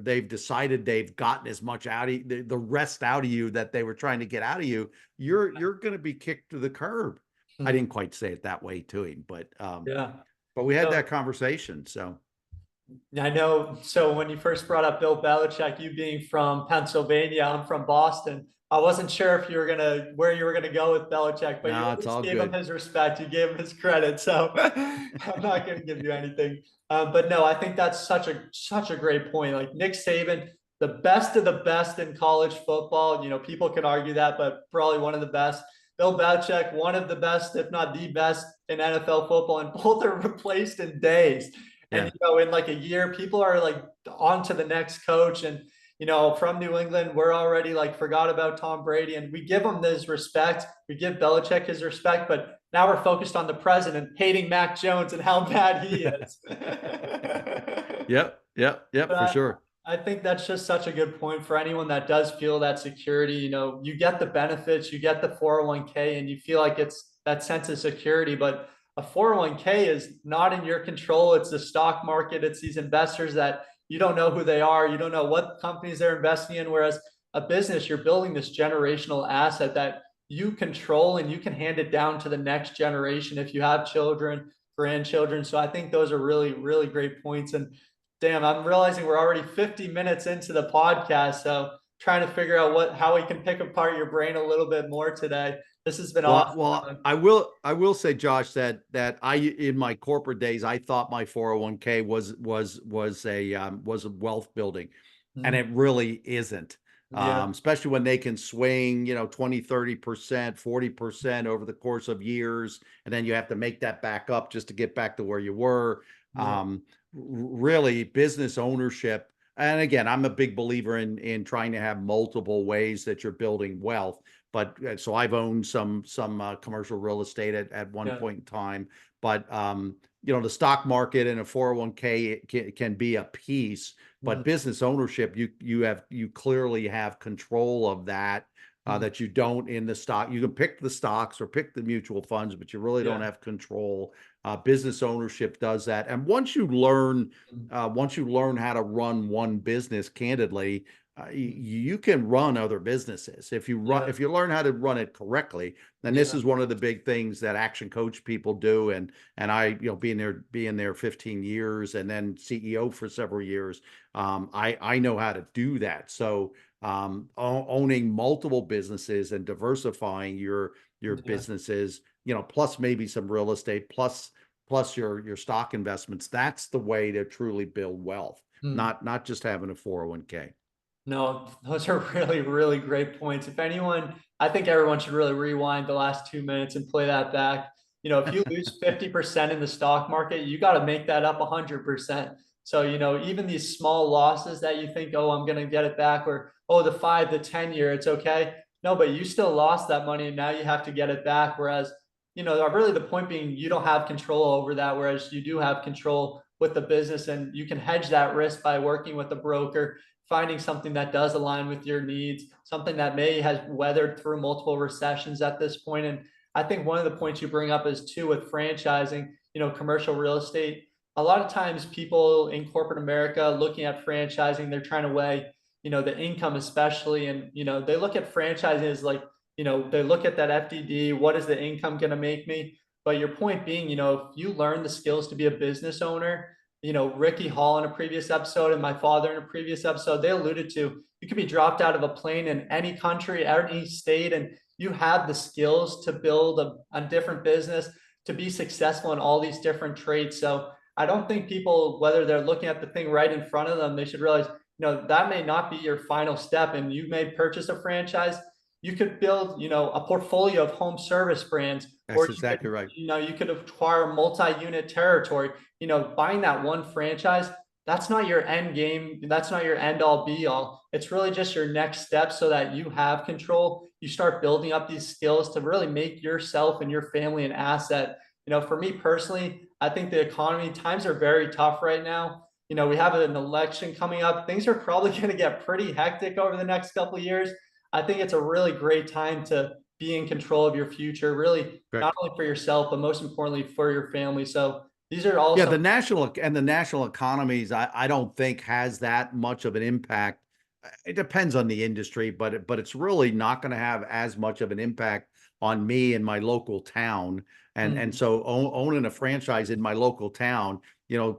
they've decided they've gotten as much out of you, the rest out of you that they were trying to get out of you, you're going to be kicked to the curb. I didn't quite say it that way to him, Yeah. but we had No, that conversation. So I know. So when you first brought up Bill Belichick, you being from Pennsylvania, I'm from Boston. I wasn't sure if you were where you were gonna go with Belichick, but you no, at it's least all gave him good. his respect. You gave him his credit. So I'm not gonna give you anything. But no, I think that's such a great point. Like Nick Saban, the best of the best in college football. People can argue that, but probably one of the best. Bill Belichick, one of the best, if not the best in NFL football, and both are replaced in days. And Yeah. in like a year, people are like on to the next coach. And from New England, we're already like forgot about Tom Brady, and we give him this respect. We give Belichick his respect, but now we're focused on the president hating Mac Jones and how bad he is. Yep. Yep. Yep. But For sure. I think that's just such a good point for anyone that does feel that security. You get the benefits, you get the 401k, and you feel like it's that sense of security. But a 401k is not in your control. It's the stock market, it's these investors that you don't know who they are, you don't know what companies they're investing in. Whereas a business, you're building this generational asset that you control and you can hand it down to the next generation if you have children, grandchildren. So I think those are really, really great points. And damn, I'm realizing we're already 50 minutes into the podcast. So trying to figure out how we can pick apart your brain a little bit more today. This has been Well, awesome. I will say, Josh, that I in my corporate days, I thought my 401k was a wealth building, and it really isn't. Yeah. Especially when they can swing, 20, 30%, 40% over the course of years, and then you have to make that back up just to get back to where you were. Yeah. Really, business ownership. And again, I'm a big believer in trying to have multiple ways that you're building wealth. But so I've owned some commercial real estate at one Yeah. point in time. But the stock market and a 401k can be a piece, Mhm. but business ownership, you clearly have control of that. Mhm. That you don't in the stock. You can pick the stocks or pick the mutual funds, but you really don't Yeah. have control. Business ownership does that. And once you learn how to run one business candidly, you can run other businesses Yeah. if you learn how to run it correctly. And this Yeah. is one of the big things that Action Coach people do. And I, being there 15 years and then CEO for several years, I know how to do that. So owning multiple businesses and diversifying your Yeah. businesses, plus maybe some real estate, plus your stock investments. That's the way to truly build wealth, Hmm. not just having a 401k. No, those are really, really great points. If anyone, I think everyone should really rewind the last 2 minutes and play that back. If you lose 50% in the stock market, you got to make that up 100%. So, even these small losses that you think, oh, I'm going to get it back, or, oh, the 5 to 10 year, it's okay. No, but you still lost that money and now you have to get it back. Whereas, really the point being, you don't have control over that. Whereas you do have control with the business, and you can hedge that risk by working with a broker, finding something that does align with your needs, something that may has weathered through multiple recessions at this point. And I think one of the points you bring up is too with franchising, commercial real estate. A lot of times people in corporate America looking at franchising, they're trying to weigh, the income especially. And, they look at franchising as like, they look at that FDD, what is the income going to make me? But your point being, if you learn the skills to be a business owner, Ricky Hall in a previous episode and my father in a previous episode, they alluded to you could be dropped out of a plane in any country, any state, and you have the skills to build a different business, to be successful in all these different traits. So I don't think people, whether they're looking at the thing right in front of them, they should realize, that may not be your final step. And you may purchase a franchise. You could build, a portfolio of home service brands, That's or you exactly could, right. you could acquire multi-unit territory. Buying that one franchise, that's not your end game. That's not your end all be all. It's really just your next step so that you have control. You start building up these skills to really make yourself and your family an asset. For me personally, I think the economy times are very tough right now. We have an election coming up. Things are probably going to get pretty hectic over the next couple of years. I think it's a really great time to be in control of your future, really, not Correct. only for yourself, but most importantly for your family. So these are all Yeah, some, the national economies, I don't think has that much of an impact. It depends on the industry, but it's really not going to have as much of an impact on me and my local town. And mm, so owning a franchise in my local town,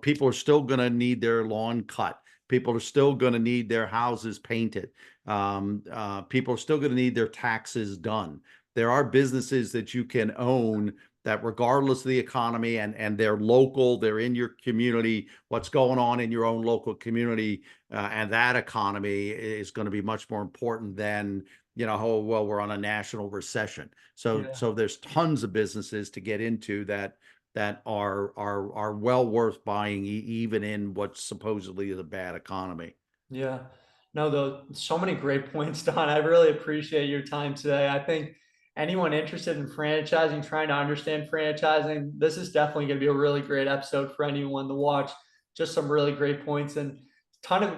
people are still going to need their lawn cut. People are still going to need their houses painted. People are still going to need their taxes done. There are businesses that you can own that regardless of the economy and they're local, they're in your community, what's going on in your own local community, and that economy is going to be much more important than, oh, well, we're on a national recession. So, yeah. so there's tons of businesses to get into that are well worth buying, even in what's supposedly is a bad economy. Yeah. No, though, so many great points, Don. I really appreciate your time today. I think anyone interested in franchising, trying to understand franchising, this is definitely going to be a really great episode for anyone to watch. Just some really great points and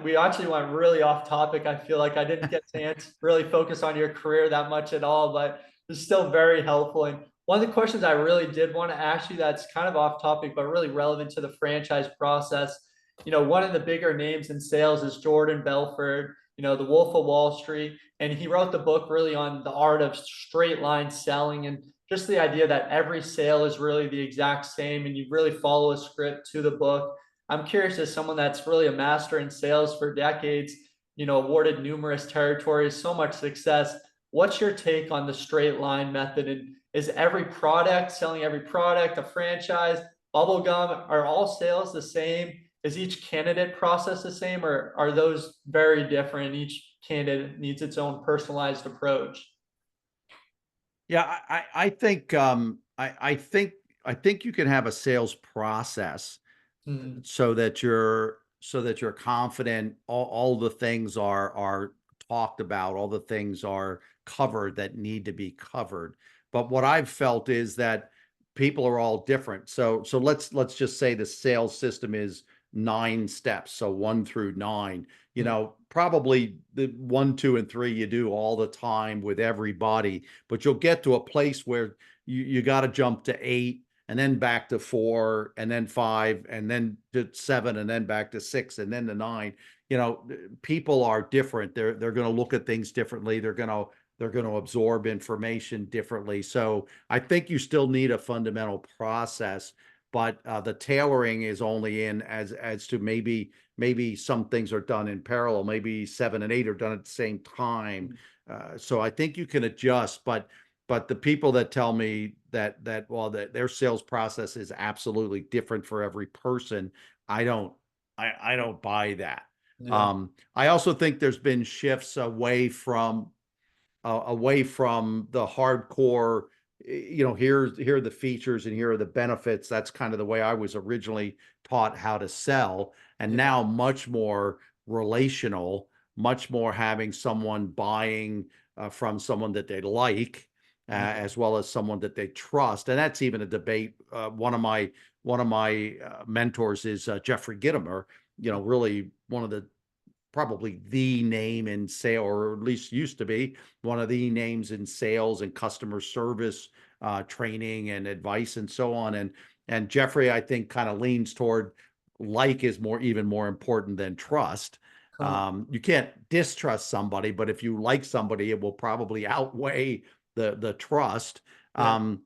we actually went really off topic. I feel like I didn't get to really focus on your career that much at all, but it's still very helpful. And one of the questions I really did want to ask you that's kind of off topic, but really relevant to the franchise process, one of the bigger names in sales is Jordan Belfort, the Wolf of Wall Street. And he wrote the book really on the art of straight line selling and just the idea that every sale is really the exact same and you really follow a script to the book. I'm curious, as someone that's really a master in sales for decades, awarded numerous territories, so much success. What's your take on the straight line method? And is every product, selling every product, a franchise, bubblegum, are all sales the same? Is each candidate process the same, or are those very different? Each candidate needs its own personalized approach. Yeah, I think you can have a sales process Mm, so that you're confident all the things are talked about, all the things are covered that need to be covered. But what I've felt is that people are all different. So let's just say the sales system is 9 steps, so 1 through 9. mm, Probably the 1, 2, and 3 you do all the time with everybody, but you'll get to a place where you got to jump to 8 and then back to 4 and then 5 and then to 7 and then back to 6 and then to 9. People are different. They're going to look at things differently. They're going to absorb information differently. So I think you still need a fundamental process, but the tailoring is only in as to maybe some things are done in parallel. Maybe 7 and 8 are done at the same time. mm. So I think you can adjust, but the people that tell me that their sales process is absolutely different for every person, I don't buy that. Yeah. I also think there's been shifts away from the hardcore, here are the features and here are the benefits. That's kind of the way I was originally taught how to sell. And Yeah. now much more relational, much more having someone buying from someone that they like, Yeah. as well as someone that they trust. And that's even a debate. One of my mentors is Jeffrey Gitomer, really one of the probably the name in sale, or at least used to be one of the names in sales and customer service, training and advice and so on. And Jeffrey, I think, kind of leans toward like is even more important than trust. Huh. You can't distrust somebody, but if you like somebody, it will probably outweigh the trust. Yeah.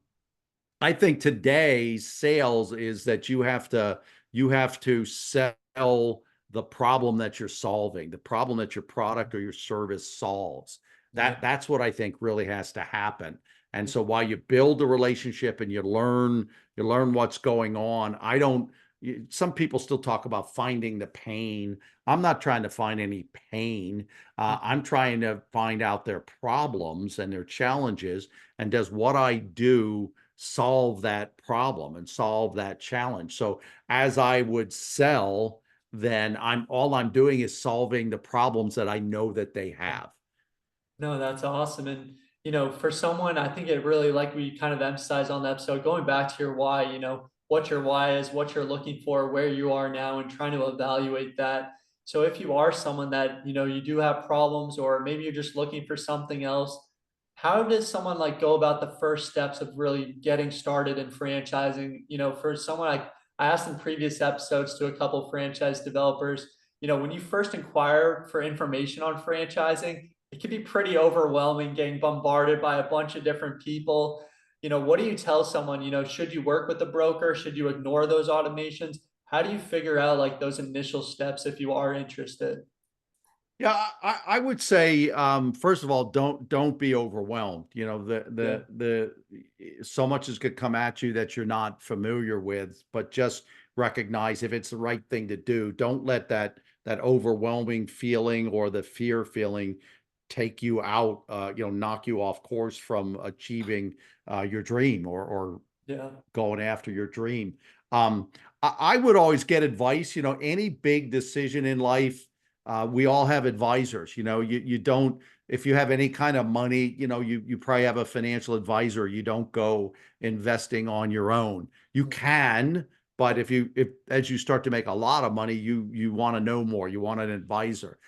I think today's sales is that you have to sell the problem that you're solving, the problem that your product or your service solves. Yeah. That's what I think really has to happen. And so while you build the relationship and you learn what's going on, some people still talk about finding the pain. I'm not trying to find any pain. Mhm. I'm trying to find out their problems and their challenges, and does what I do solve that problem and solve that challenge. So as I would sell, then I'm doing is solving the problems that I know that they have. No, that's awesome. And, for someone, I think it really, like we kind of emphasized on the episode, going back to your why, what your why is, what you're looking for, where you are now, and trying to evaluate that. So if you are someone that, you do have problems, or maybe you're just looking for something else, how does someone like go about the first steps of really getting started in franchising? For someone like I asked in previous episodes to a couple franchise developers, when you first inquire for information on franchising, it can be pretty overwhelming getting bombarded by a bunch of different people. What do you tell someone? Should you work with a broker? Should you ignore those automations? How do you figure out like those initial steps if you are interested? Yeah, I would say, first of all, don't be overwhelmed. You know, Yeah. so much is going to come at you that you're not familiar with, but just recognize if it's the right thing to do. Don't let that overwhelming feeling or the fear feeling take you out, knock you off course from achieving your dream, or Yeah. going after your dream. I would always get advice. Any big decision in life, we all have advisors. You don't, if you have any kind of money, you probably have a financial advisor. You don't go investing on your own. You can, but if as you start to make a lot of money, you want to know more. You want an advisor.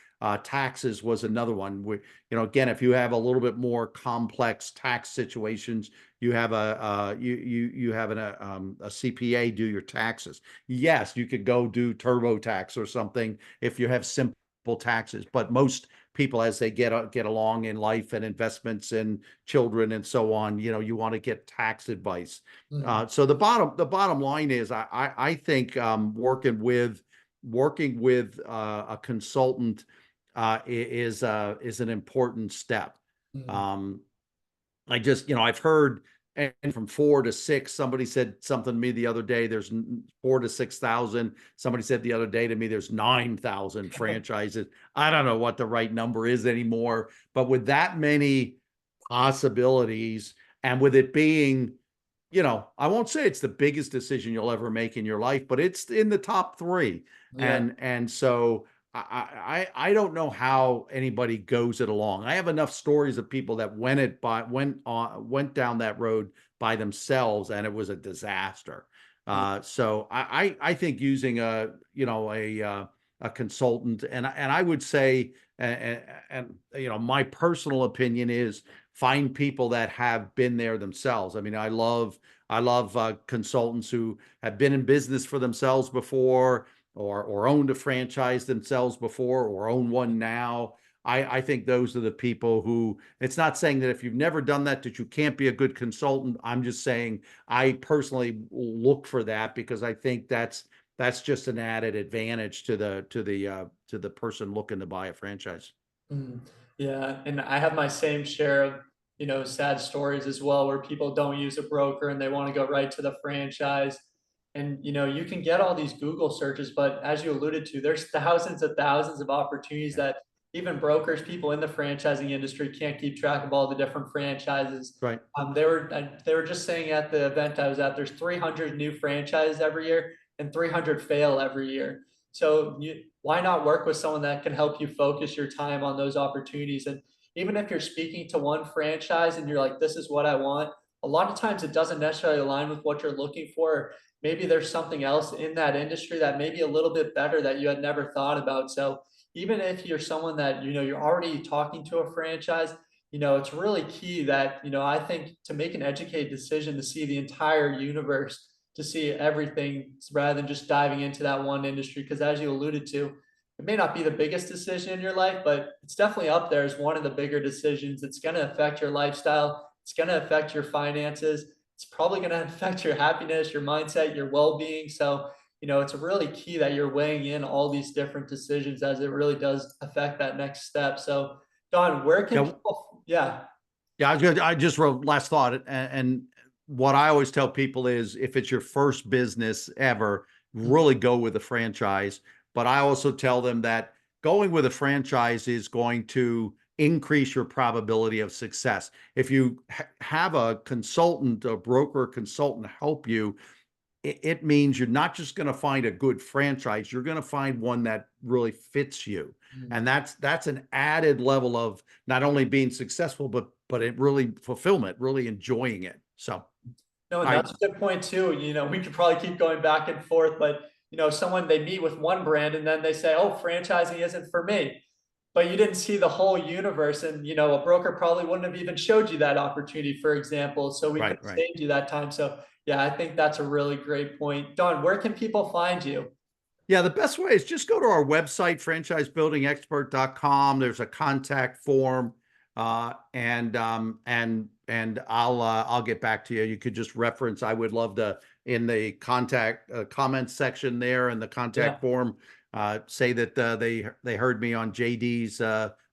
Taxes was another one. Again, if you have a little bit more complex tax situations, you have a CPA do your taxes. Yes, you could go do TurboTax or something if you have simple taxes, but most people, as they get along in life and investments and children and so on, you want to get tax advice. Mhm. So the bottom line is, I think, working with a consultant is an important step. Mhm. Um, I've heard, and from 4 to 6, somebody said something to me the other day, there's 4 to 6,000. Somebody said the other day to me, there's 9,000 franchises. I don't know what the right number is anymore, but with that many possibilities, and with it being, I won't say it's the biggest decision you'll ever make in your life, but it's in the top three. Yeah. And so I don't know how anybody goes it along. I have enough stories of people that went down that road by themselves, and it was a disaster. Yeah. So I think using a consultant, and I would say, and my personal opinion is, find people that have been there themselves. I mean, I love consultants who have been in business for themselves before, or owned a franchise themselves before, or own one now. I think those are the people who, it's not saying that if you've never done that you can't be a good consultant. I'm just saying I personally look for that, because I think that's just an added advantage to the person looking to buy a franchise. Mhm. Yeah, and I have my same share of, sad stories as well, where people don't use a broker and they want to go right to the franchise. And you can get all these Google searches, but as you alluded to, there's thousands of opportunities Yeah. that even brokers, people in the franchising industry can't keep track of all the different franchises. Right. They were just saying at the event I was at, there's 300 new franchises every year and 300 fail every year. So why not work with someone that can help you focus your time on those opportunities? And even if you're speaking to one franchise and you're like, this is what I want, a lot of times it doesn't necessarily align with what you're looking for. Maybe there's something else in that industry that may be a little bit better that you had never thought about. So even if you're someone that, you're already talking to a franchise, it's really key that, I think to make an educated decision to see the entire universe, to see everything rather than just diving into that one industry. Because as you alluded to, it may not be the biggest decision in your life, but it's definitely up there as one of the bigger decisions. It's going to affect your lifestyle. It's going to affect your finances. It's probably going to affect your happiness, your mindset, your well-being. So, it's really key that you're weighing in all these different decisions as it really does affect that next step. So, Don, where can Yeah, people, yeah. yeah. I just wrote last thought, and what I always tell people is, if it's your first business ever, really go with a franchise. But I also tell them that going with a franchise is going to increase your probability of success. If you have a consultant, a broker, consultant help you, it means you're not just going to find a good franchise, you're going to find one that really fits you. Mhm. And that's an added level of not only being successful, but it really fulfillment, really enjoying it. So No, and I that's a good point too. We could probably keep going back and forth, but someone they meet with one brand and then they say, "Oh, franchising isn't for me." But you didn't see the whole universe, and a broker probably wouldn't have even showed you that opportunity, for example. So we could right, have right. saved you that time. So yeah, I think that's a really great point. Don, where can people find you? Yeah, the best way is just go to our website, franchisebuildingexpert.com. There's a contact form, and I'll get back to you. You could just reference. I would love to, in the contact comments section there in the Yeah. contact form, say that they heard me on JD's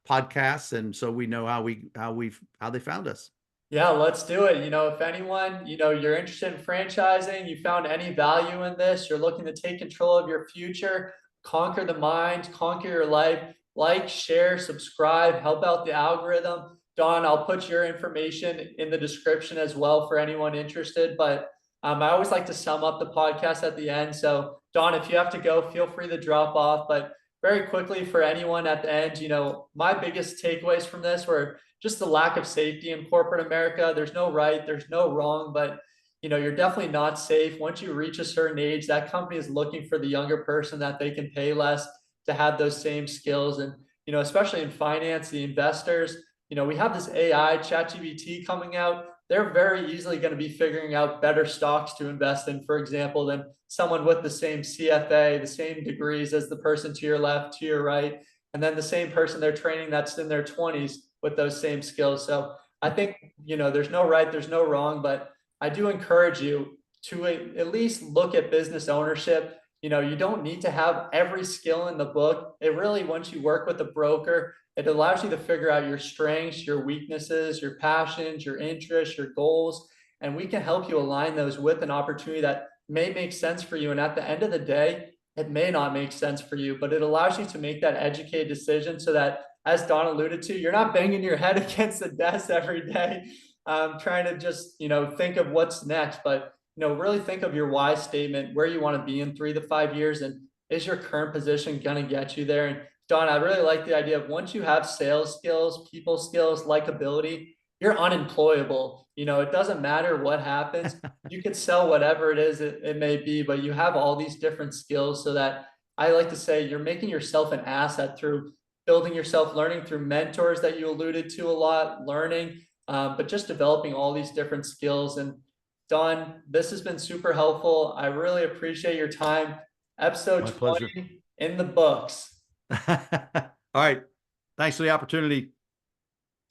podcast, and so we know how they found us. Yeah, let's do it. If anyone, you're interested in franchising, you found any value in this, you're looking to take control of your future, conquer the mind, conquer your life, like, share, subscribe, help out the algorithm. Don, I'll put your information in the description as well for anyone interested. But I always like to sum up the podcast at the end. So, Don, if you have to go, feel free to drop off. But very quickly, for anyone at the end, my biggest takeaways from this were just the lack of safety in corporate America. There's no right, there's no wrong, but you're definitely not safe. Once you reach a certain age, that company is looking for the younger person that they can pay less to have those same skills. And, especially in finance, the investors, we have this AI ChatGPT coming out. They're very easily going to be figuring out better stocks to invest in, for example, than someone with the same CFA, the same degrees as the person to your left, to your right, and then the same person they're training that's in their 20s with those same skills. So I think, there's no right, there's no wrong, but I do encourage you to at least look at business ownership. You don't need to have every skill in the book. It really, once you work with a broker, it allows you to figure out your strengths, your weaknesses, your passions, your interests, your goals, and we can help you align those with an opportunity that may make sense for you. And at the end of the day, it may not make sense for you, but it allows you to make that educated decision so that, as Don alluded to, you're not banging your head against the desk every day, trying to just, think of what's next, but, really think of your why statement, where you want to be in 3 to 5 years, and is your current position going to get you there? And Don, I really like the idea of once you have sales skills, people skills, likability, you're unemployable. It doesn't matter what happens. You could sell whatever it is it may be, but you have all these different skills so that I like to say you're making yourself an asset through building yourself, learning through mentors that you alluded to a lot, learning, but just developing all these different skills. And Don, this has been super helpful. I really appreciate your time. Episode My pleasure. 20 in the books. All right. Thanks for the opportunity.